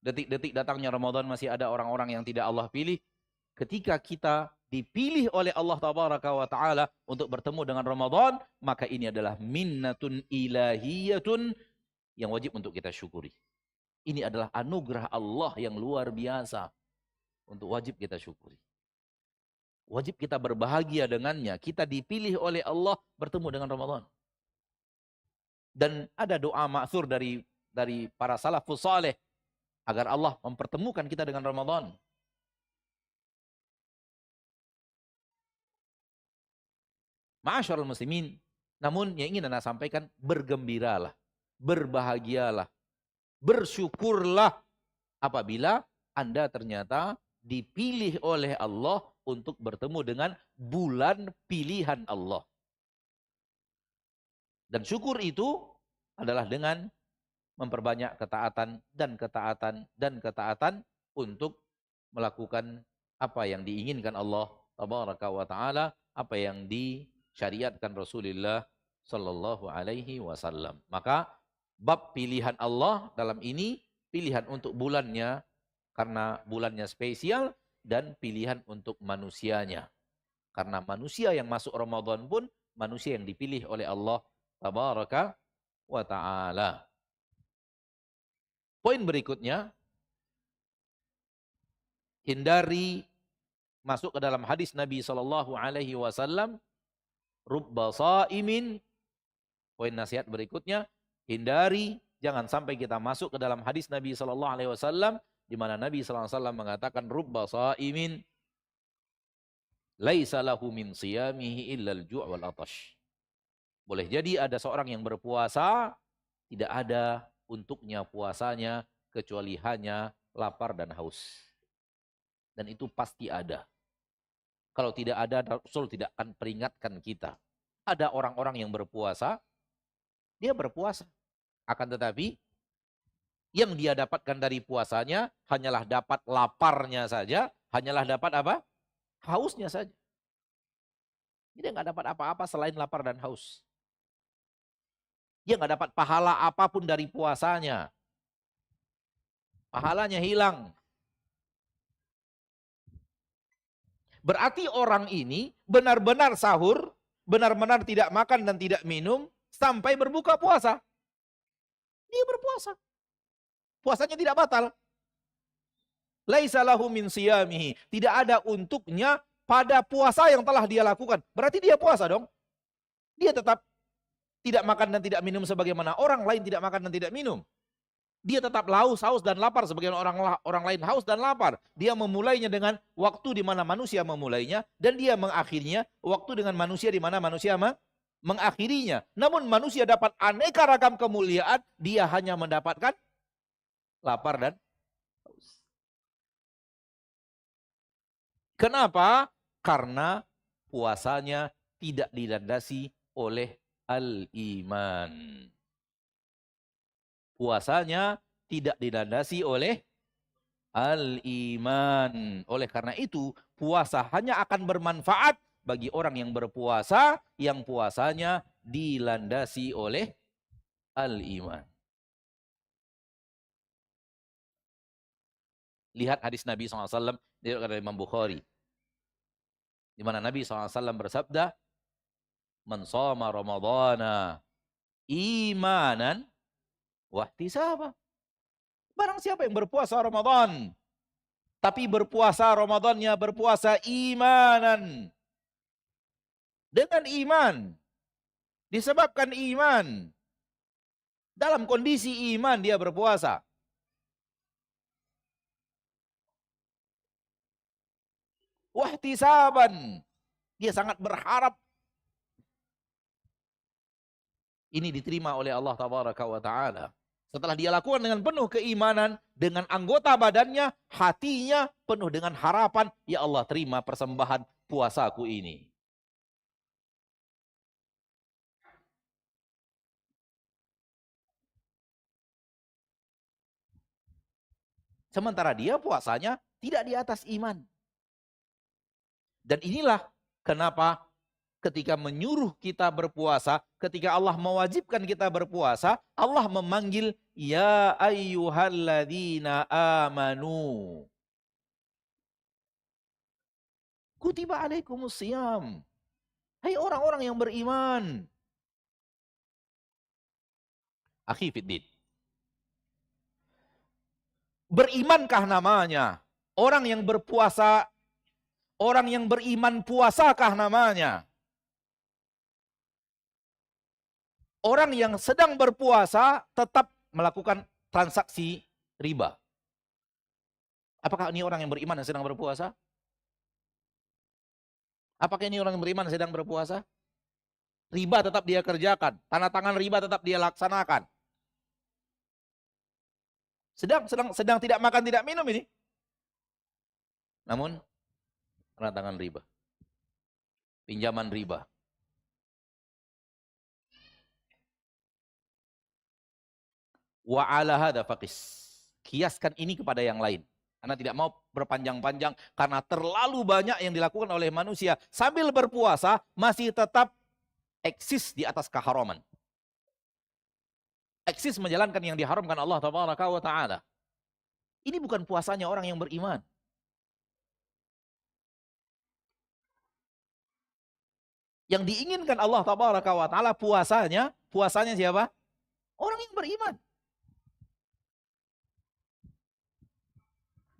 Speaker 1: detik-detik datangnya Ramadan masih ada orang-orang yang tidak Allah pilih. Ketika kita dipilih oleh Allah Tabaraka wa Ta'ala untuk bertemu dengan Ramadan, maka ini adalah minnatun ilahiyatun yang wajib untuk kita syukuri. Ini adalah anugerah Allah yang luar biasa untuk wajib kita syukuri. Wajib kita berbahagia dengannya. Kita dipilih oleh Allah bertemu dengan Ramadan. Dan ada doa ma'thur dari para salafus saleh agar Allah mempertemukan kita dengan Ramadan. Ma'asyarul muslimin, namun yang ingin Anda sampaikan, bergembiralah, berbahagialah, bersyukurlah apabila Anda ternyata dipilih oleh Allah untuk bertemu dengan bulan pilihan Allah. Dan syukur itu adalah dengan memperbanyak ketaatan dan ketaatan dan ketaatan untuk melakukan apa yang diinginkan Allah Tabaraka wa Ta'ala, apa yang disyariatkan Rasulullah Sallallahu Alaihi Wasallam. Maka bab pilihan Allah dalam ini, pilihan untuk bulannya karena bulannya spesial, dan pilihan untuk manusianya. Karena manusia yang masuk Ramadan pun manusia yang dipilih oleh Allah Tabaraka wa Ta'ala. Poin berikutnya, hindari masuk ke dalam hadis Nabi Sallallahu Alaihi Wasallam, rubba sa'imin. Poin nasihat berikutnya, hindari jangan sampai kita masuk ke dalam hadis Nabi Sallallahu Alaihi Wasallam di mana Nabi Sallallahu Alaihi Wasallam mengatakan rubba sa'imin laisa lahu min siyamihi illal ju' wal atash. Boleh jadi ada seorang yang berpuasa, tidak ada untuknya puasanya kecuali hanya lapar dan haus. Dan itu pasti ada. Kalau tidak ada, Rasul tidak akan peringatkan kita. Ada orang-orang yang berpuasa, dia berpuasa. Akan tetapi, yang dia dapatkan dari puasanya hanyalah dapat laparnya saja, hanyalah dapat apa? Hausnya saja. Dia nggak dapat apa-apa selain lapar dan haus. Dia nggak dapat pahala apapun dari puasanya. Pahalanya hilang. Berarti orang ini benar-benar sahur, benar-benar tidak makan dan tidak minum sampai berbuka puasa. Dia berpuasa. Puasanya tidak batal. Laisa lahu min siyamihi. Tidak ada untuknya pada puasa yang telah dia lakukan. Berarti dia puasa dong. Dia tetap tidak makan dan tidak minum sebagaimana orang lain tidak makan dan tidak minum. Dia tetap haus dan lapar sebagaimana orang lain haus dan lapar. Dia memulainya dengan waktu di mana manusia memulainya, dan dia mengakhirinya waktu dengan manusia di mana manusia mengakhirinya. Namun manusia dapat aneka ragam kemuliaan, dia hanya mendapatkan lapar dan haus. Kenapa? Karena puasanya tidak dilandasi oleh al-iman. Puasanya tidak dilandasi oleh al-iman. Oleh karena itu, puasa hanya akan bermanfaat bagi orang yang berpuasa, yang puasanya dilandasi oleh al-iman. Lihat hadis Nabi SAW dari Imam Bukhari, di mana Nabi SAW bersabda, man shoma ramadhana imanan wahtisaba. Barang siapa yang berpuasa Ramadan, tapi berpuasa Ramadannya berpuasa imanan, dengan iman, disebabkan iman, dalam kondisi iman dia berpuasa. Wahtisaban, dia sangat berharap ini diterima oleh Allah Tabaraka wa Ta'ala. Setelah dia lakukan dengan penuh keimanan, dengan anggota badannya, hatinya penuh dengan harapan, ya Allah terima persembahan puasaku ini. Sementara dia puasanya tidak di atas iman. Dan inilah kenapa ketika menyuruh kita berpuasa, ketika Allah mewajibkan kita berpuasa, Allah memanggil ya ayyuhalladzina amanu. Kutiba alaikumusiyam. Hai orang-orang yang beriman. Akhi fiddin. Berimankah namanya? Orang yang berpuasa, orang yang beriman puasakah namanya? Orang yang sedang berpuasa tetap melakukan transaksi riba. Apakah ini orang yang beriman yang sedang berpuasa? Apakah ini orang yang beriman yang sedang berpuasa? Riba tetap dia kerjakan. Tanda tangan riba tetap dia laksanakan. Sedang tidak makan, tidak minum ini. Namun, tanda tangan riba. Pinjaman riba. Wa ala hadza faqis. Kiaskan ini kepada yang lain. Karena tidak mau berpanjang-panjang karena terlalu banyak yang dilakukan oleh manusia sambil berpuasa masih tetap eksis di atas keharaman. Eksis menjalankan yang diharamkan Allah Tabaraka wa Ta'ala. Ini bukan puasanya orang yang beriman. Yang diinginkan Allah Tabaraka wa Ta'ala puasanya siapa? Orang yang beriman.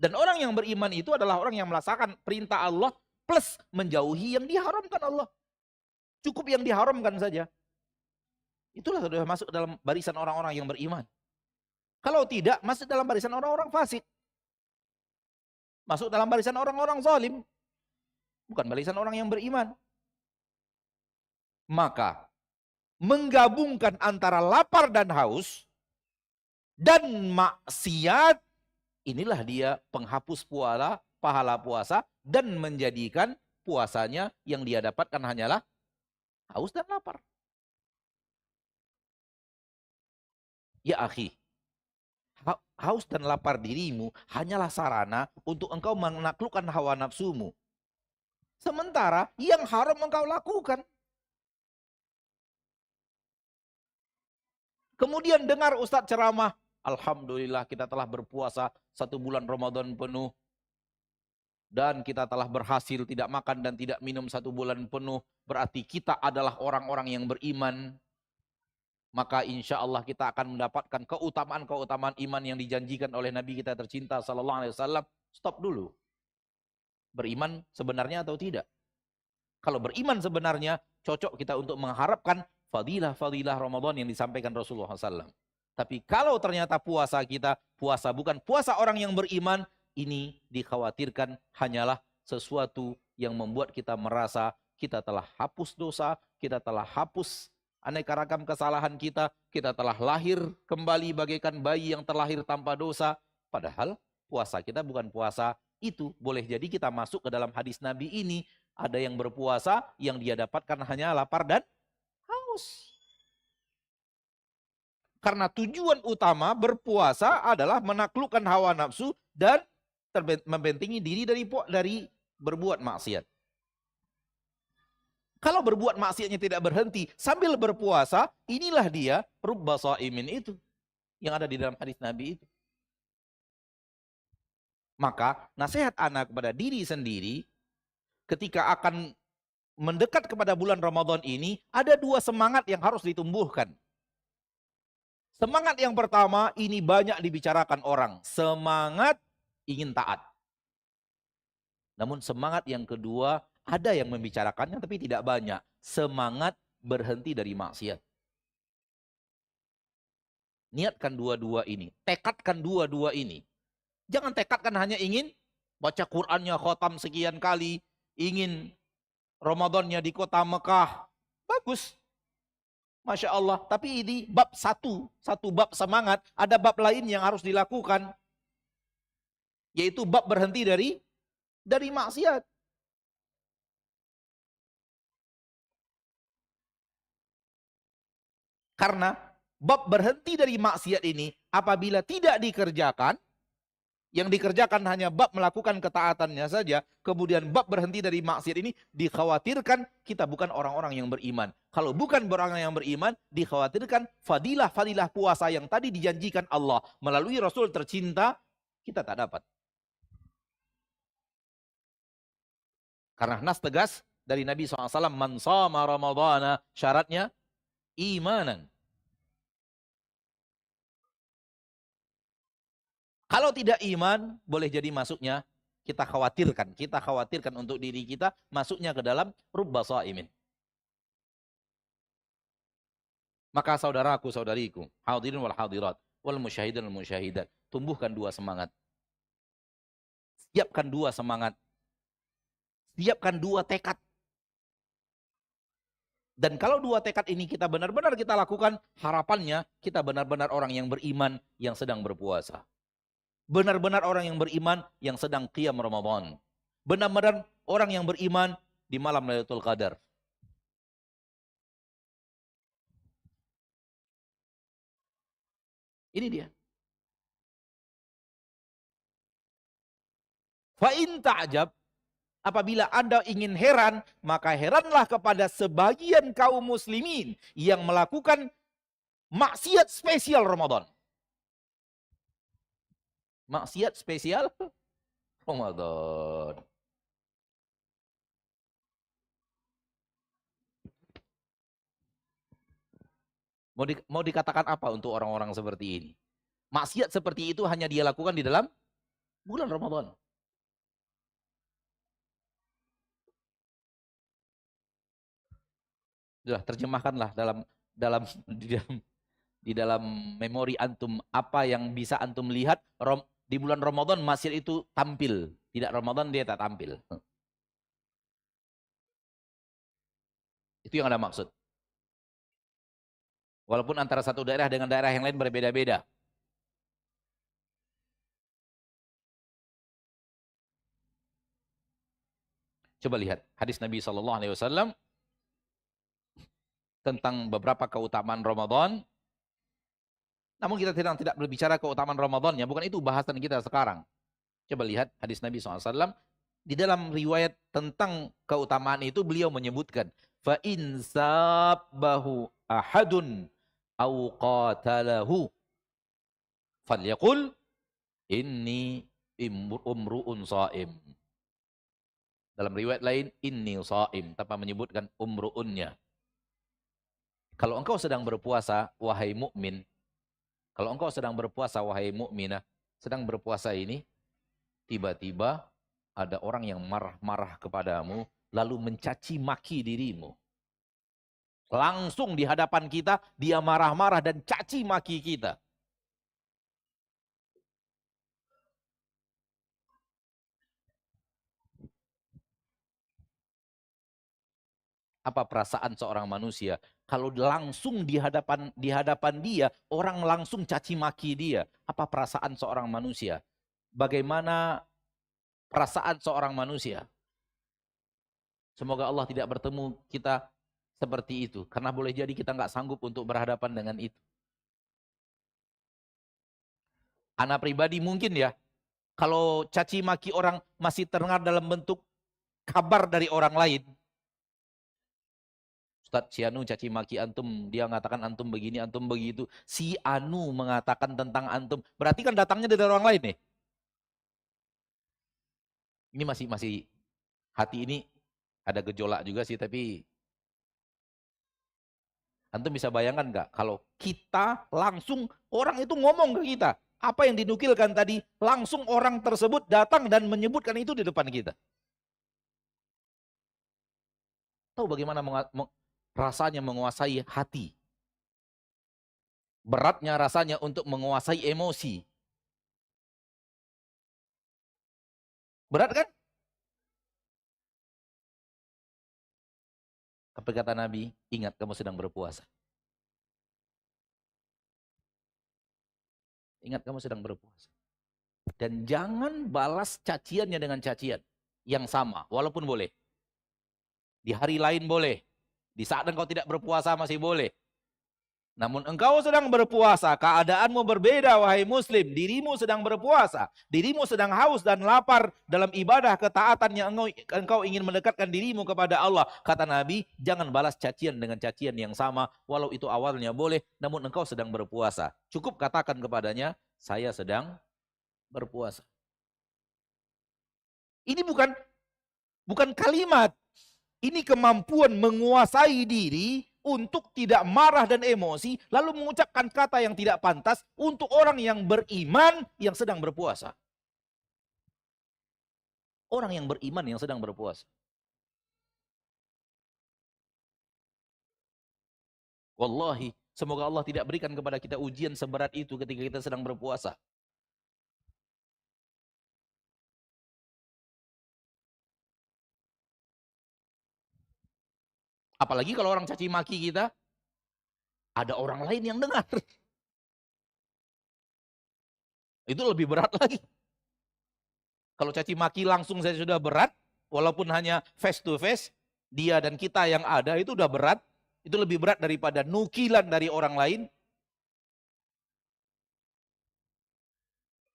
Speaker 1: Dan orang yang beriman itu adalah orang yang melaksanakan perintah Allah plus menjauhi yang diharamkan Allah. Cukup yang diharamkan saja. Itulah sudah masuk dalam barisan orang-orang yang beriman. Kalau tidak, masuk dalam barisan orang-orang fasik. Masuk dalam barisan orang-orang zalim. Bukan barisan orang yang beriman. Maka, menggabungkan antara lapar dan haus dan maksiat, inilah dia penghapus pahala puasa dan menjadikan puasanya yang dia dapatkan hanyalah haus dan lapar. Ya akhi, haus dan lapar dirimu hanyalah sarana untuk engkau menaklukkan hawa nafsumu. Sementara yang haram engkau lakukan. Kemudian dengar Ustadz ceramah, alhamdulillah kita telah berpuasa 1 bulan Ramadan penuh. Dan kita telah berhasil tidak makan dan tidak minum 1 bulan penuh. Berarti kita adalah orang-orang yang beriman. Maka insya Allah kita akan mendapatkan keutamaan-keutamaan iman yang dijanjikan oleh Nabi kita tercinta sallallahu alaihi wasallam. Stop dulu. Beriman sebenarnya atau tidak? Kalau beriman sebenarnya, cocok kita untuk mengharapkan fadilah-fadilah Ramadan yang disampaikan Rasulullah SAW. Tapi kalau ternyata puasa kita, puasa bukan puasa orang yang beriman, ini dikhawatirkan hanyalah sesuatu yang membuat kita merasa kita telah hapus dosa, kita telah hapus aneka ragam kesalahan kita telah lahir kembali bagaikan bayi yang terlahir tanpa dosa. Padahal puasa kita bukan puasa itu. Boleh jadi kita masuk ke dalam hadis Nabi ini, ada yang berpuasa yang dia dapatkan hanya lapar dan haus. Karena tujuan utama berpuasa adalah menaklukkan hawa nafsu dan membentengi diri dari berbuat maksiat. Kalau berbuat maksiatnya tidak berhenti sambil berpuasa, inilah dia rubba shaimin itu yang ada di dalam hadis Nabi itu. Maka nasihat anak kepada diri sendiri ketika akan mendekat kepada bulan Ramadan ini, ada 2 semangat yang harus ditumbuhkan. Semangat yang pertama, ini banyak dibicarakan orang. Semangat ingin taat. Namun semangat yang kedua, ada yang membicarakannya tapi tidak banyak. Semangat berhenti dari maksiat. Niatkan dua-dua ini. Tekadkan dua-dua ini. Jangan tekadkan hanya ingin baca Qur'annya khotam sekian kali. Ingin Ramadannya di kota Mekah. Bagus. Masya Allah. Tapi ini bab satu bab semangat. Ada bab lain yang harus dilakukan. Yaitu bab berhenti dari maksiat. Karena bab berhenti dari maksiat ini apabila tidak dikerjakan, Yang dikerjakan hanya bab melakukan ketaatannya saja, kemudian bab berhenti dari maksiat ini, dikhawatirkan kita bukan orang-orang yang beriman. Kalau bukan orang yang beriman, dikhawatirkan fadilah-fadilah puasa yang tadi dijanjikan Allah melalui Rasul tercinta, kita tak dapat. Karena nas tegas dari Nabi SAW, man shama ramadhana, syaratnya imanan. Kalau tidak iman, boleh jadi masuknya, kita khawatirkan untuk diri kita, masuknya ke dalam rubba shaimin. Maka saudaraku, saudariku, hadirin wal hadirat, wal musyahidin wal musyahidat, tumbuhkan dua semangat. Siapkan dua semangat. Siapkan dua tekad. Dan kalau dua tekad ini kita benar-benar kita lakukan, harapannya kita benar-benar orang yang beriman yang sedang berpuasa. Benar-benar orang yang beriman yang sedang qiyam Ramadan. Benar-benar orang yang beriman di malam Lailatul Qadar. Ini dia. Fa in ta'jab, apabila Anda ingin heran, maka heranlah kepada sebagian kaum muslimin yang melakukan maksiat spesial Ramadan. Maksiat spesial Ramadan. Mau dikatakan apa untuk orang-orang seperti ini? Maksiat seperti itu hanya dia lakukan di dalam bulan Ramadan. Sudah terjemahkanlah dalam di dalam memori antum apa yang bisa antum lihat di bulan Ramadan maksiat itu tampil, tidak Ramadan dia tak tampil. Itu yang Anda maksud. Walaupun antara satu daerah dengan daerah yang lain berbeda-beda. Coba lihat hadis Nabi SAW tentang beberapa keutamaan Ramadan. Namun kita tidak berbicara keutamaan Ramadannya, bukan itu bahasan kita sekarang. Coba lihat hadis Nabi SAW. Di dalam riwayat tentang keutamaan itu beliau menyebutkan, fa in sabbahu ahadun au qatalahu falyaqul inni umru'un shaim. Dalam riwayat lain inni shaim, tanpa menyebutkan umru'unnya. Kalau engkau sedang berpuasa wahai mukmin, kalau engkau sedang berpuasa wahai mukminah, sedang berpuasa ini, tiba-tiba ada orang yang marah-marah kepadamu, lalu mencaci maki dirimu. Langsung di hadapan kita, dia marah-marah dan caci maki kita. Apa perasaan seorang manusia kalau langsung di hadapan dia, orang langsung caci maki dia? Apa perasaan seorang manusia? Bagaimana perasaan seorang manusia? Semoga Allah tidak bertemu kita seperti itu. Karena boleh jadi kita nggak sanggup untuk berhadapan dengan itu. Anak pribadi mungkin ya, kalau caci maki orang masih terdengar dalam bentuk kabar dari orang lain. Ustadz, si Anu caci maki antum, dia mengatakan antum begini, antum begitu. Si Anu mengatakan tentang antum, berarti kan datangnya dari orang lain nih. Ini masih hati ini ada gejolak juga sih, tapi antum bisa bayangkan nggak kalau kita langsung orang itu ngomong ke kita, apa yang dinukilkan tadi, langsung orang tersebut datang dan menyebutkan itu di depan kita. Tahu bagaimana rasanya menguasai hati. Beratnya rasanya untuk menguasai emosi. Berat kan? Apa kata Nabi? Ingat kamu sedang berpuasa. Ingat kamu sedang berpuasa. Dan jangan balas caciannya dengan cacian yang sama, walaupun boleh. Di hari lain boleh. Di saat engkau tidak berpuasa masih boleh. Namun engkau sedang berpuasa, keadaanmu berbeda wahai muslim. Dirimu sedang berpuasa, dirimu sedang haus dan lapar dalam ibadah ketaatan yang engkau ingin mendekatkan dirimu kepada Allah. Kata Nabi, jangan balas cacian dengan cacian yang sama, walau itu awalnya boleh, namun engkau sedang berpuasa. Cukup katakan kepadanya, saya sedang berpuasa. Ini bukan kalimat. Ini kemampuan menguasai diri untuk tidak marah dan emosi, lalu mengucapkan kata yang tidak pantas untuk orang yang beriman yang sedang berpuasa. Orang yang beriman yang sedang berpuasa. Wallahi, semoga Allah tidak berikan kepada kita ujian seberat itu ketika kita sedang berpuasa. Apalagi kalau orang caci maki kita, ada orang lain yang dengar. Itu lebih berat lagi. Kalau caci maki langsung saya sudah berat, walaupun hanya face to face, dia dan kita yang ada itu udah berat. Itu lebih berat daripada nukilan dari orang lain.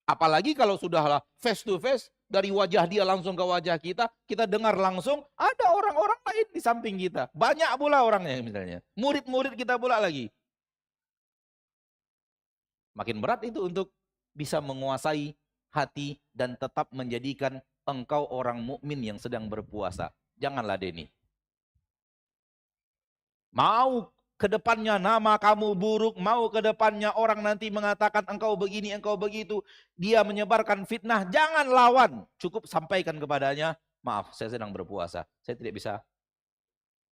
Speaker 1: Apalagi kalau sudah face to face, dari wajah dia langsung ke wajah kita dengar langsung, ada orang-orang lain di samping kita. Banyak pula orangnya misalnya. Murid-murid kita pula lagi. Makin berat itu untuk bisa menguasai hati dan tetap menjadikan engkau orang mukmin yang sedang berpuasa. Janganlah Denny. Mau ke depannya nama kamu buruk, mau ke depannya orang nanti mengatakan engkau begini, engkau begitu, dia menyebarkan fitnah, jangan lawan. Cukup sampaikan kepadanya, maaf saya sedang berpuasa, saya tidak bisa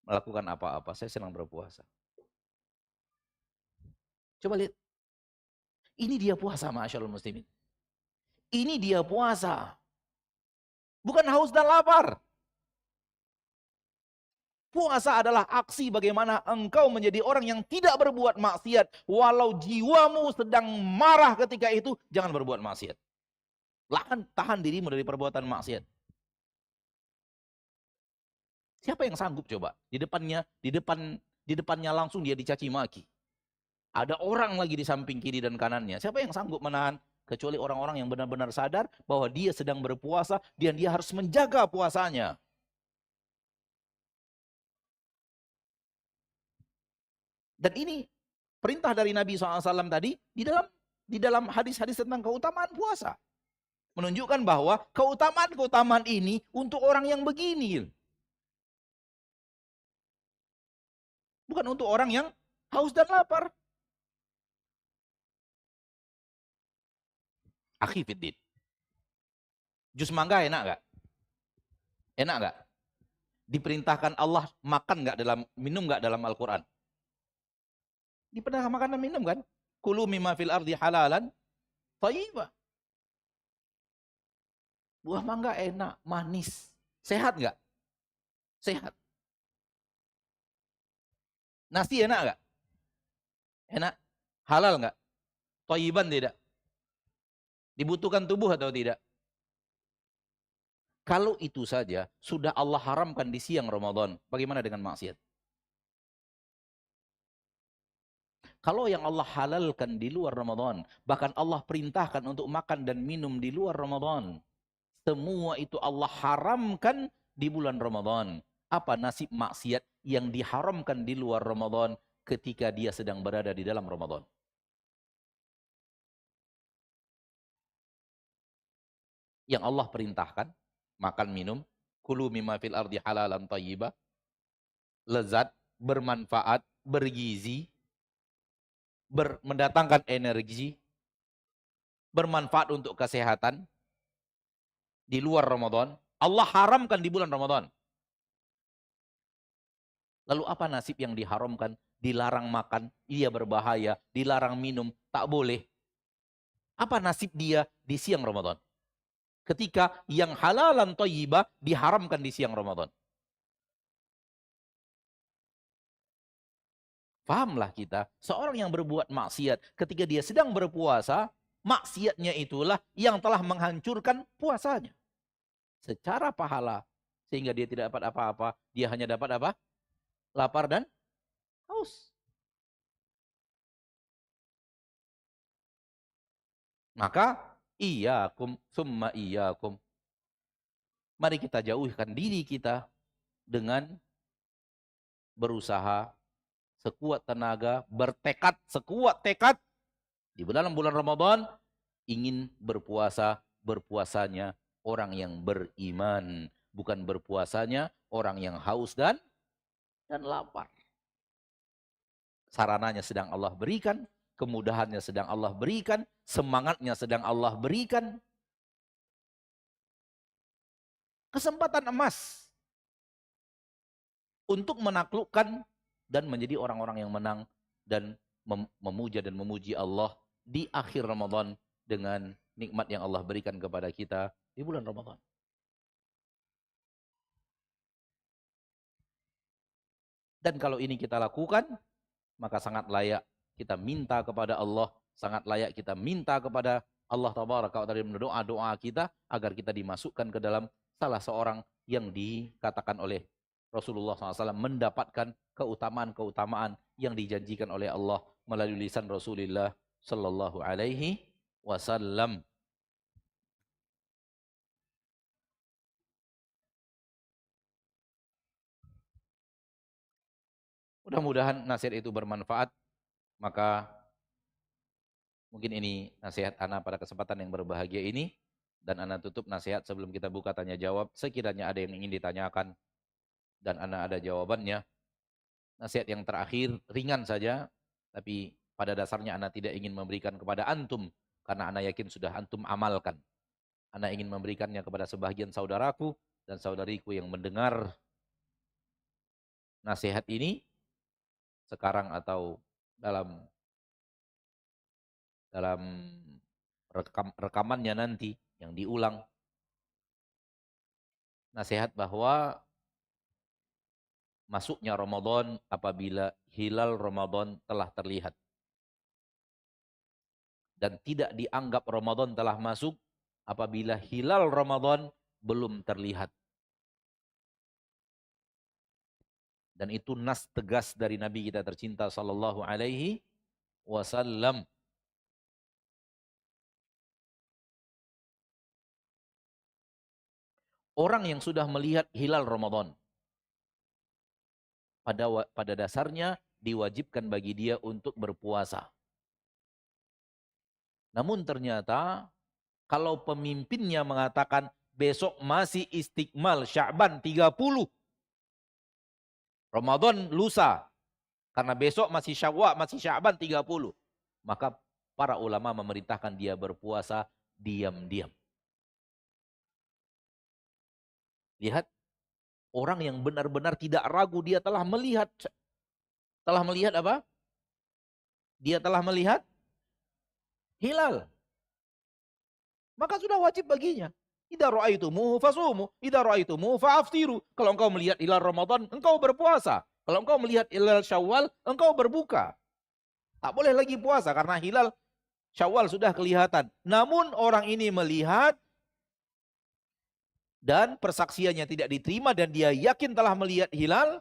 Speaker 1: melakukan apa-apa, saya sedang berpuasa. Coba lihat, ini dia puasa masyaallah muslimin. Ini dia puasa. Bukan haus dan lapar. Puasa adalah aksi bagaimana engkau menjadi orang yang tidak berbuat maksiat. Walau jiwamu sedang marah ketika itu, jangan berbuat maksiat. Tahan dirimu dari perbuatan maksiat. Siapa yang sanggup coba? Di depannya langsung dia dicaci maki. Ada orang lagi di samping kiri dan kanannya. Siapa yang sanggup menahan? Kecuali orang-orang yang benar-benar sadar bahwa dia sedang berpuasa dan dia harus menjaga puasanya. Dan ini perintah dari Nabi SAW tadi di dalam hadis-hadis tentang keutamaan puasa. Menunjukkan bahwa keutamaan-keutamaan ini untuk orang yang begini. Bukan untuk orang yang haus dan lapar. Akhi fiddin. Jus mangga enak gak? Enak gak? Diperintahkan Allah makan gak minum gak dalam Al-Quran? Diperintahkan makan dan minum kan? Kulu mimma fil ardi halalan thayyibah. Buah mangga enak, manis. Sehat gak? Sehat. Nasi enak gak? Enak. Halal gak? Thayyiban tidak? Dibutuhkan tubuh atau tidak? Kalau itu saja sudah Allah haramkan di siang Ramadan, bagaimana dengan maksiat? Kalau yang Allah halalkan di luar Ramadan, bahkan Allah perintahkan untuk makan dan minum di luar Ramadan, semua itu Allah haramkan di bulan Ramadan. Apa nasib maksiat yang diharamkan di luar Ramadan ketika dia sedang berada di dalam Ramadan? Yang Allah perintahkan, makan minum, kulu mimma fil ardi halalan thayyibah, lezat, bermanfaat, bergizi, mendatangkan energi, bermanfaat untuk kesehatan di luar Ramadan, Allah haramkan di bulan Ramadan. Lalu apa nasib yang diharamkan? Dilarang makan, dia berbahaya, dilarang minum, tak boleh. Apa nasib dia di siang Ramadan? Ketika yang halalan thayyibah diharamkan di siang Ramadan. Fahamlah kita, seorang yang berbuat maksiat ketika dia sedang berpuasa, maksiatnya itulah yang telah menghancurkan puasanya. Secara pahala, sehingga dia tidak dapat apa-apa, dia hanya dapat apa? Lapar dan haus. Maka iyyakum summa iyyakum. Mari kita jauhkan diri kita dengan berusaha sekuat tenaga, bertekad sekuat tekad di dalam bulan Ramadan ingin berpuasa, berpuasanya orang yang beriman, bukan berpuasanya orang yang haus dan lapar. Sarananya sedang Allah berikan, kemudahannya sedang Allah berikan, semangatnya sedang Allah berikan. Kesempatan emas untuk menaklukkan dan menjadi orang-orang yang menang dan memuja dan memuji Allah di akhir Ramadan dengan nikmat yang Allah berikan kepada kita di bulan Ramadan. Dan kalau ini kita lakukan, maka sangat layak kita minta kepada Allah, sangat layak kita minta kepada Allah Tabaraka wa Ta'ala doa-doa kita agar kita dimasukkan ke dalam salah seorang yang dikatakan oleh Rasulullah SAW mendapatkan keutamaan-keutamaan yang dijanjikan oleh Allah melalui lisan Rasulullah Sallallahu Alaihi Wasallam. Mudah-mudahan nasihat itu bermanfaat. Maka mungkin ini nasihat Ana pada kesempatan yang berbahagia ini. Dan Ana tutup nasihat sebelum kita buka tanya jawab. Sekiranya ada yang ingin ditanyakan dan Ana ada jawabannya. Nasihat yang terakhir ringan saja. Tapi pada dasarnya Ana tidak ingin memberikan kepada antum. Karena Ana yakin sudah antum amalkan. Ana ingin memberikannya kepada sebahagian saudaraku dan saudariku yang mendengar nasihat ini. Sekarang atau dalam rekamannya nanti yang diulang, nasihat bahwa masuknya Ramadan apabila hilal Ramadan telah terlihat dan tidak dianggap Ramadan telah masuk apabila hilal Ramadan belum terlihat. Dan itu nas tegas dari Nabi kita tercinta sallallahu alaihi wasallam. Orang yang sudah melihat hilal Ramadan, pada dasarnya diwajibkan bagi dia untuk berpuasa. Namun ternyata kalau pemimpinnya mengatakan besok masih istiqmal Sya'ban 30, Ramadan lusa, karena besok masih Syawal, masih Sya'ban 30, maka para ulama memerintahkan dia berpuasa diam-diam. Lihat, orang yang benar-benar tidak ragu, dia telah melihat apa? Dia telah melihat hilal. Maka sudah wajib baginya. Idza ra'aitumuhu fasumu, idza ra'aitumuhu fa'aftiru. Kalau engkau melihat hilal Ramadan, engkau berpuasa. Kalau engkau melihat hilal Syawal, engkau berbuka. Tak boleh lagi puasa karena hilal Syawal sudah kelihatan. Namun orang ini melihat dan persaksiannya tidak diterima dan dia yakin telah melihat hilal.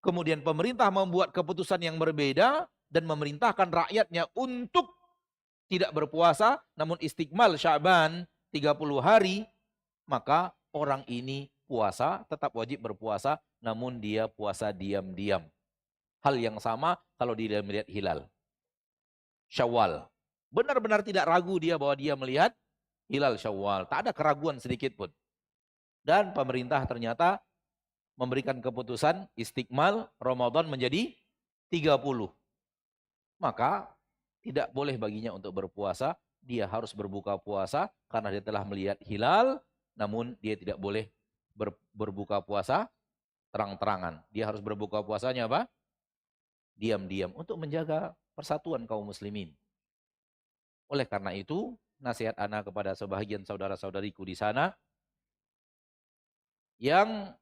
Speaker 1: Kemudian pemerintah membuat keputusan yang berbeda dan memerintahkan rakyatnya untuk tidak berpuasa namun istiqmal Sya'ban 30 hari, maka orang ini puasa, tetap wajib berpuasa, namun dia puasa diam-diam. Hal yang sama kalau dia melihat hilal Syawal. Benar-benar tidak ragu dia bahwa dia melihat hilal Syawal. Tak ada keraguan sedikit pun. Dan pemerintah ternyata memberikan keputusan istiqmal Ramadan menjadi 30. Maka tidak boleh baginya untuk berpuasa. Dia harus berbuka puasa karena dia telah melihat hilal. Namun dia tidak boleh berbuka puasa terang-terangan. Dia harus berbuka puasanya apa? Diam-diam untuk menjaga persatuan kaum muslimin. Oleh karena itu, nasihat ana kepada sebahagian saudara-saudariku di sana yang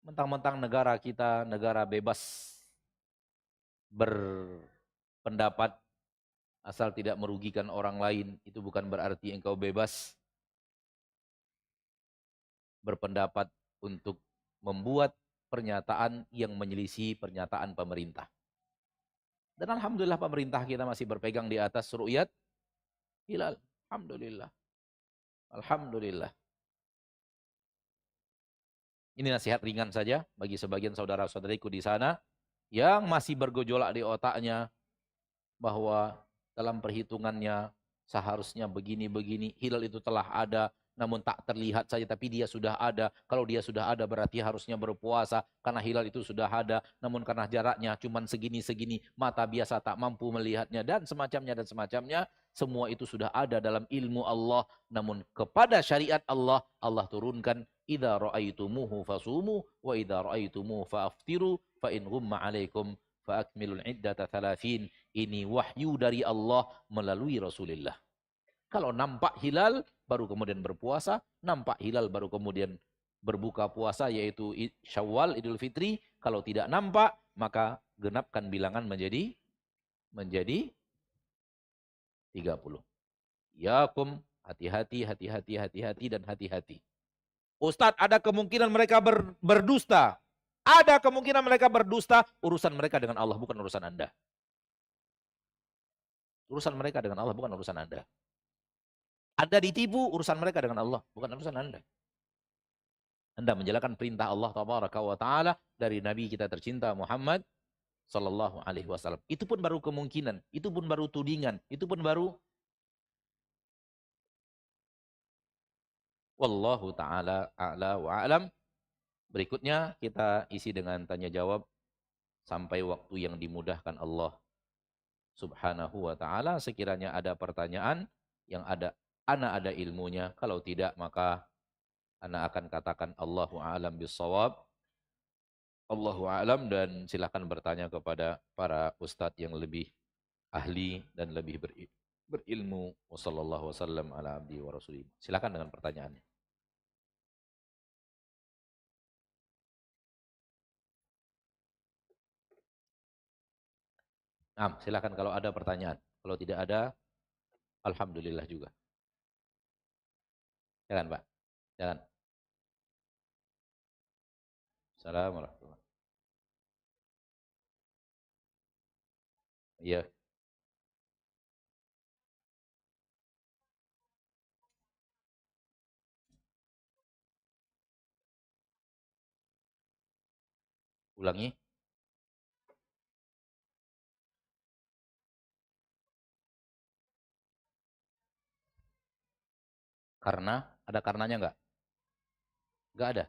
Speaker 1: mentang-mentang negara kita negara bebas berpendapat asal tidak merugikan orang lain, itu bukan berarti engkau bebas berpendapat untuk membuat pernyataan yang menyelisih pernyataan pemerintah. Dan alhamdulillah pemerintah kita masih berpegang di atas ru'yat hilal. Alhamdulillah. Alhamdulillah. Ini nasihat ringan saja bagi sebagian saudara-saudariku di sana yang masih bergejolak di otaknya bahwa dalam perhitungannya seharusnya begini-begini, hilal itu telah ada, namun tak terlihat saja, tapi dia sudah ada. Kalau dia sudah ada berarti harusnya berpuasa, karena hilal itu sudah ada, namun karena jaraknya cuma segini-segini, mata biasa tak mampu melihatnya, dan semacamnya, semua itu sudah ada dalam ilmu Allah. Namun kepada syariat Allah, Allah turunkan, idza ra'aitumuhu fasumu, wa idza ra'aitumuhu fa'aftiru, fa in ghumma 'alaikum fa'akmilul iddata 30. Ini wahyu dari Allah melalui Rasulullah. Kalau nampak hilal, baru kemudian berpuasa. Nampak hilal, baru kemudian berbuka puasa, yaitu Syawal, Idul Fitri. Kalau tidak nampak, maka genapkan bilangan menjadi 30. Yakum, hati-hati, hati-hati, hati-hati, dan hati-hati. Ustadz, ada kemungkinan mereka berdusta. Ada kemungkinan mereka berdusta. Urusan mereka dengan Allah, bukan urusan Anda. Urusan mereka dengan Allah, bukan urusan Anda. Anda ditipu, urusan mereka dengan Allah, bukan urusan Anda. Anda menjalankan perintah Allah Tabaraka wa Ta'ala dari Nabi kita tercinta Muhammad Sallallahu Alaihi Wasallam. Itu pun baru kemungkinan, itu pun baru tudingan, itu pun baru. Wallahu Ta'ala a'la wa a'lam. Berikutnya kita isi dengan tanya jawab sampai waktu yang dimudahkan Allah Subhanahu wa Ta'ala. Sekiranya ada pertanyaan yang ana ada ilmunya, kalau tidak maka ana akan katakan Allahu a'lam bissawab. Allahu a'lam, dan silakan bertanya kepada para ustadz yang lebih ahli dan lebih berilmu. Wassallallahu wasallam ala abdi wa rasulih. Silakan dengan pertanyaannya. Silakan kalau ada pertanyaan. Kalau tidak ada, alhamdulillah juga. Silakan Pak. Silakan. Assalamualaikum warahmatullahi wabarakatuh. Iya. Ulangi. Karena, ada karenanya enggak? Enggak ada.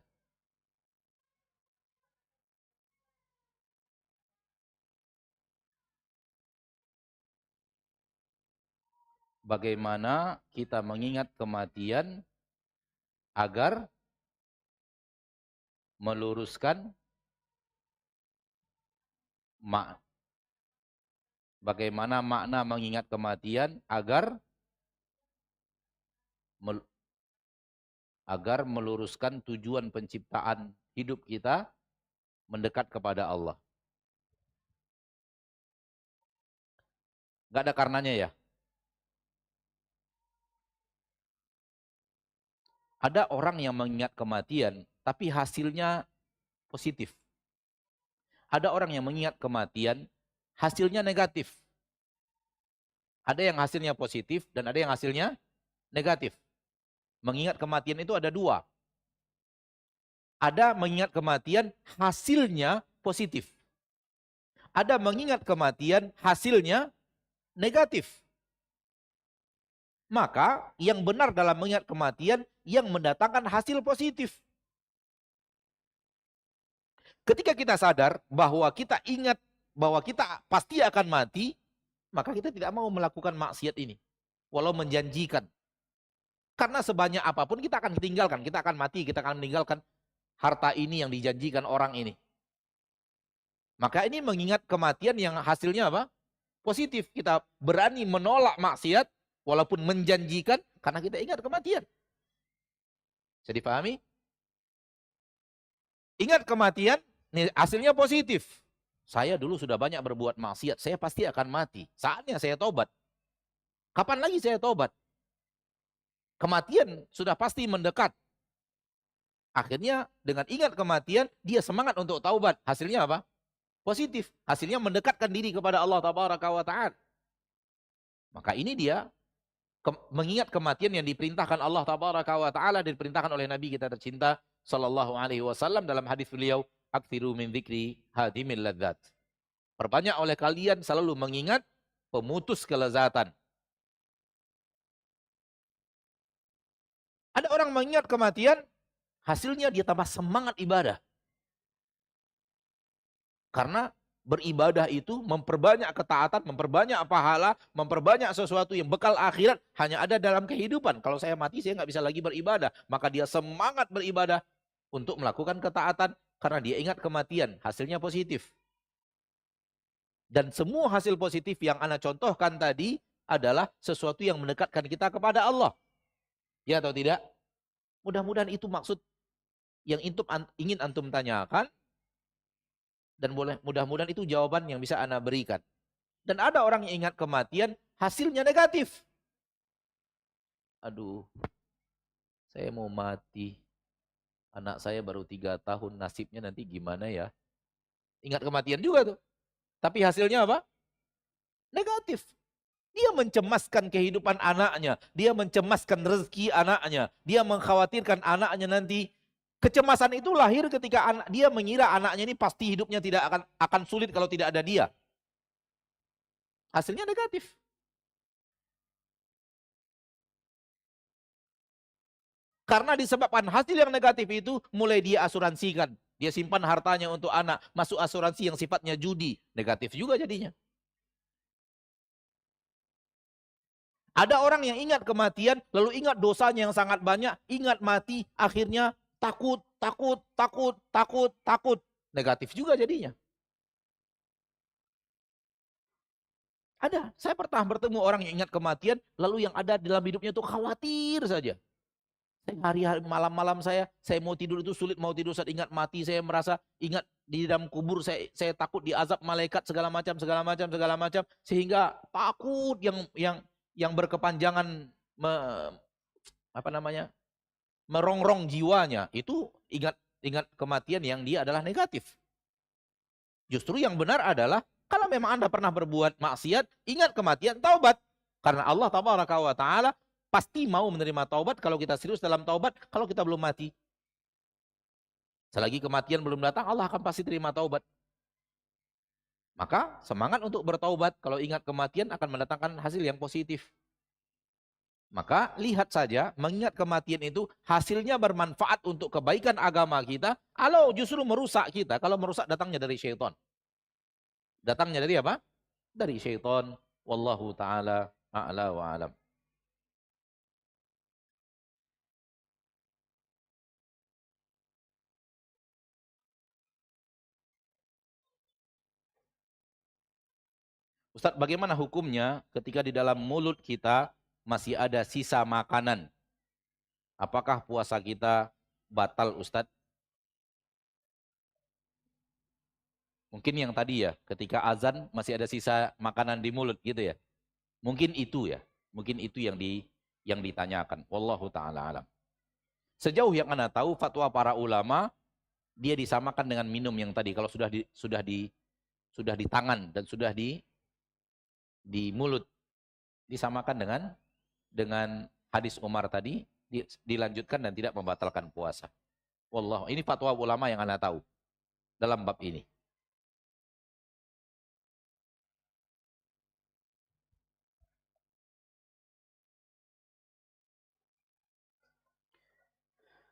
Speaker 1: Bagaimana kita mengingat kematian agar meluruskan bagaimana makna mengingat kematian agar meluruskan tujuan penciptaan hidup kita mendekat kepada Allah. Enggak ada karenanya ya? Ada orang yang mengingat kematian, tapi hasilnya positif. Ada orang yang mengingat kematian, hasilnya negatif. Ada yang hasilnya positif, dan ada yang hasilnya negatif. Mengingat kematian itu ada dua. Ada mengingat kematian, hasilnya positif. Ada mengingat kematian, hasilnya negatif. Maka yang benar dalam mengingat kematian yang mendatangkan hasil positif. Ketika kita sadar bahwa kita ingat bahwa kita pasti akan mati, maka kita tidak mau melakukan maksiat ini. Walau menjanjikan. Karena sebanyak apapun kita akan tinggalkan, kita akan mati, kita akan meninggalkan harta ini yang dijanjikan orang ini. Maka ini mengingat kematian yang hasilnya apa? Positif. Kita berani menolak maksiat walaupun menjanjikan karena kita ingat kematian. Bisa dipahami? Ingat kematian, nih hasilnya positif. Saya dulu sudah banyak berbuat maksiat, saya pasti akan mati. Saatnya saya tobat. Kapan lagi saya tobat? Kematian sudah pasti mendekat. Akhirnya dengan ingat kematian, dia semangat untuk taubat. Hasilnya apa? positif. Hasilnya mendekatkan diri kepada Allah Tabaraka wa Ta'ala. Maka ini dia mengingat kematian yang diperintahkan Allah Tabaraka wa Ta'ala dan diperintahkan oleh Nabi kita tercinta Sallallahu Alaihi Wasallam dalam hadis beliau, "Aktsiru min dzikri hadimil ladzat." Perbanyak oleh kalian selalu mengingat pemutus kelezatan. Ada orang mengingat kematian, hasilnya dia tambah semangat ibadah. Karena beribadah itu memperbanyak ketaatan, memperbanyak pahala, memperbanyak sesuatu yang bekal akhirat hanya ada dalam kehidupan. Kalau saya mati, saya nggak bisa lagi beribadah. Maka dia semangat beribadah untuk melakukan ketaatan karena dia ingat kematian. Hasilnya positif. Dan semua hasil positif yang Ana contohkan tadi adalah sesuatu yang mendekatkan kita kepada Allah. Ya atau tidak? Mudah-mudahan itu maksud yang ingin antum tanyakan. Dan mudah-mudahan itu jawaban yang bisa Ana berikan. Dan ada orang yang ingat kematian, hasilnya negatif. Aduh, saya mau mati. Anak saya baru 3 tahun, nasibnya nanti gimana ya? Ingat kematian juga tuh. Tapi hasilnya apa? Negatif. Dia mencemaskan kehidupan anaknya. Dia mencemaskan rezeki anaknya. Dia mengkhawatirkan anaknya nanti. Kecemasan itu lahir ketika dia mengira anaknya ini pasti hidupnya tidak akan sulit kalau tidak ada dia. Hasilnya negatif. Karena disebabkan hasil yang negatif itu, mulai dia asuransikan. Dia simpan hartanya untuk anak, masuk asuransi yang sifatnya judi. Negatif juga jadinya. Ada orang yang ingat kematian, lalu ingat dosanya yang sangat banyak, ingat mati, akhirnya takut. Negatif juga jadinya. Ada. Saya pernah bertemu orang yang ingat kematian, lalu yang ada dalam hidupnya itu khawatir saja. Hari-hari malam-malam saya mau tidur itu sulit, mau tidur saat ingat mati, saya merasa ingat di dalam kubur, saya takut diazab malaikat segala macam, sehingga takut yang berkepanjangan merongrong jiwanya. Itu ingat kematian yang dia adalah negatif. Justru yang benar adalah kalau memang Anda pernah berbuat maksiat, ingat kematian, taubat. Karena Allah Tabaraka wa Ta'ala pasti mau menerima taubat kalau kita serius dalam taubat, kalau kita belum mati. Selagi kematian belum datang, Allah akan pasti terima taubat. Maka semangat untuk bertaubat, kalau ingat kematian akan mendatangkan hasil yang positif. Maka lihat saja, mengingat kematian itu hasilnya bermanfaat untuk kebaikan agama kita, kalau justru merusak kita, kalau merusak datangnya dari syaitan. Datangnya dari apa? Dari syaitan. Wallahu ta'ala a'la wa alam. Ustaz, bagaimana hukumnya ketika di dalam mulut kita masih ada sisa makanan? Apakah puasa kita batal, Ustaz? Mungkin yang tadi ya, ketika azan masih ada sisa makanan di mulut gitu ya. Mungkin itu ya. Mungkin itu yang ditanyakan. Wallahu ta'ala alam. Sejauh yang Anda tahu, fatwa para ulama, dia disamakan dengan minum yang tadi. Kalau sudah di tangan dan sudah di mulut, disamakan dengan hadis Umar tadi, dilanjutkan dan tidak membatalkan puasa. Wallah, ini fatwa ulama yang Anda tahu dalam bab ini.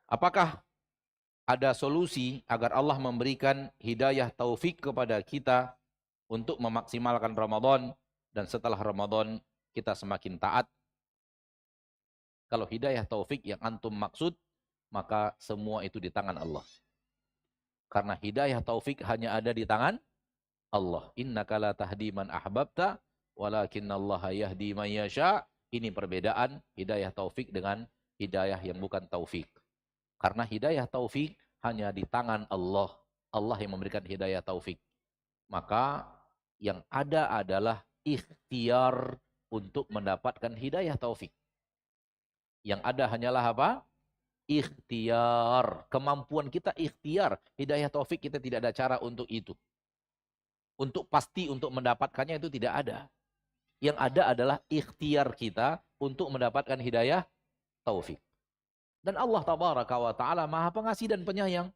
Speaker 1: Apakah ada solusi agar Allah memberikan hidayah taufik kepada kita untuk memaksimalkan Ramadan dan setelah Ramadan kita semakin taat? Kalau hidayah taufik yang antum maksud, maka semua itu di tangan Allah. Karena hidayah taufik hanya ada di tangan Allah. Innaka la tahdi man ahbabta, walakinallaha yahdi man yasha. Ini perbedaan hidayah taufik dengan hidayah yang bukan taufik. Karena hidayah taufik hanya di tangan Allah. Allah yang memberikan hidayah taufik. Maka yang ada adalah ikhtiar untuk mendapatkan hidayah taufik. Yang ada hanyalah apa? Ikhtiar. Kemampuan kita ikhtiar. Hidayah taufik kita tidak ada cara untuk itu. untuk pasti untuk mendapatkannya itu tidak ada. Yang ada adalah ikhtiar kita untuk mendapatkan hidayah taufik. Dan Allah tabaraka wa ta'ala maha pengasih dan penyayang.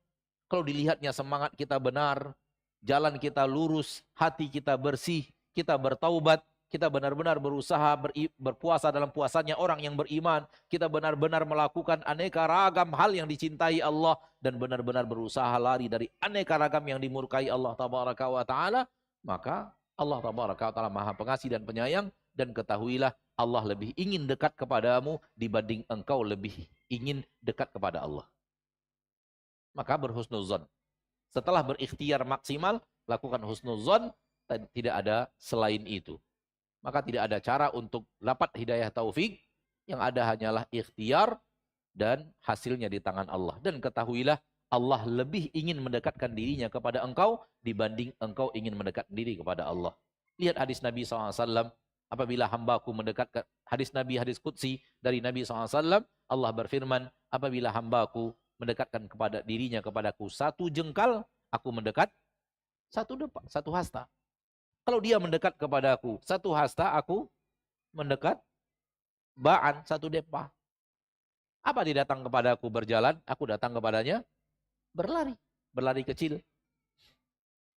Speaker 1: Kalau dilihatnya semangat kita benar, jalan kita lurus, hati kita bersih, kita bertaubat, kita benar-benar berusaha berpuasa dalam puasanya orang yang beriman, kita benar-benar melakukan aneka ragam hal yang dicintai Allah, dan benar-benar berusaha lari dari aneka ragam yang dimurkai Allah tabaraka wa ta'ala, maka Allah tabaraka wa ta'ala maha pengasih dan penyayang, dan ketahuilah Allah lebih ingin dekat kepadamu dibanding engkau lebih ingin dekat kepada Allah. Maka berhusnuzon. Setelah berikhtiar maksimal, lakukan husnuzon, tidak ada selain itu. Maka tidak ada cara untuk dapat hidayah taufik, yang ada hanyalah ikhtiar dan hasilnya di tangan Allah. Dan ketahuilah Allah lebih ingin mendekatkan dirinya kepada engkau dibanding engkau ingin mendekatkan diri kepada Allah. Lihat hadis Nabi SAW, apabila hambaku mendekatkan, hadis Nabi, hadis Qudsi dari Nabi SAW, Allah berfirman, apabila hambaku mendekatkan kepada dirinya kepadaku satu jengkal, aku mendekat satu hasta. Kalau dia mendekat kepadaku satu hasta, aku mendekat ba'an, satu depah. Apa dia datang kepadaku berjalan, aku datang kepadanya berlari, berlari kecil.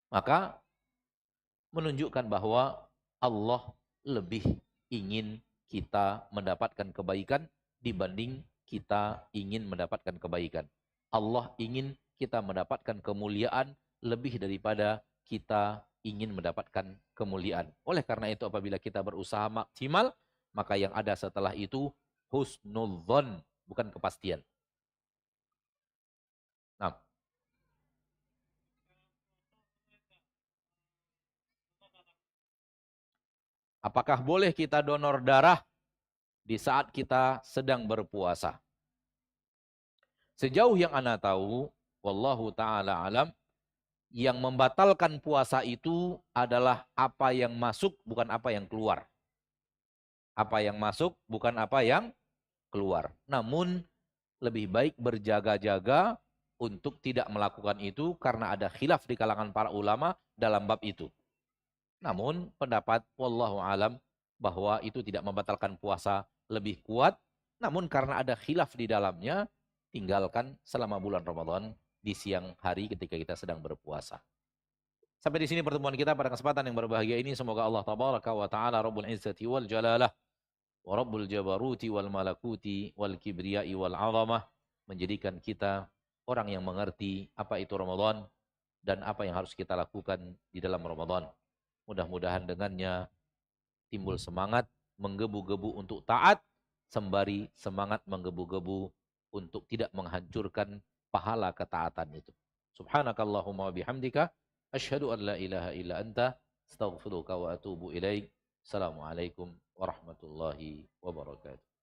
Speaker 1: Maka menunjukkan bahwa Allah lebih ingin kita mendapatkan kebaikan dibanding kita ingin mendapatkan kebaikan. Allah ingin kita mendapatkan kemuliaan lebih daripada kita ingin mendapatkan kemuliaan. Oleh karena itu apabila kita berusaha maksimal, maka yang ada setelah itu husnudzon, bukan kepastian. Nah, apakah boleh kita donor darah di saat kita sedang berpuasa? Sejauh yang ana tahu, wallahu ta'ala alam, yang membatalkan puasa itu adalah apa yang masuk, bukan apa yang keluar. Apa yang masuk, bukan apa yang keluar. Namun, lebih baik berjaga-jaga untuk tidak melakukan itu karena ada khilaf di kalangan para ulama dalam bab itu. Namun, pendapat wallahu alam bahwa itu tidak membatalkan puasa lebih kuat. Namun, karena ada khilaf di dalamnya, tinggalkan selama bulan Ramadan di siang hari ketika kita sedang berpuasa. Sampai di sini pertemuan kita pada kesempatan yang berbahagia ini. Semoga Allah tabaraka wa ta'ala Rabbul Izzati wal Jalalah wa Rabbul Jabaruti wal Malakuti wal Kibriyai wal Azamah menjadikan kita orang yang mengerti apa itu Ramadan dan apa yang harus kita lakukan di dalam Ramadan. Mudah-mudahan dengannya timbul semangat menggebu-gebu untuk taat, sembari semangat menggebu-gebu untuk tidak menghancurkan pahala ketaatan itu. Subhanakallahumma wa bihamdika asyhadu an la ilaha illa anta astaghfiruka wa atubu ilaik. Assalamualaikum warahmatullahi wabarakatuh.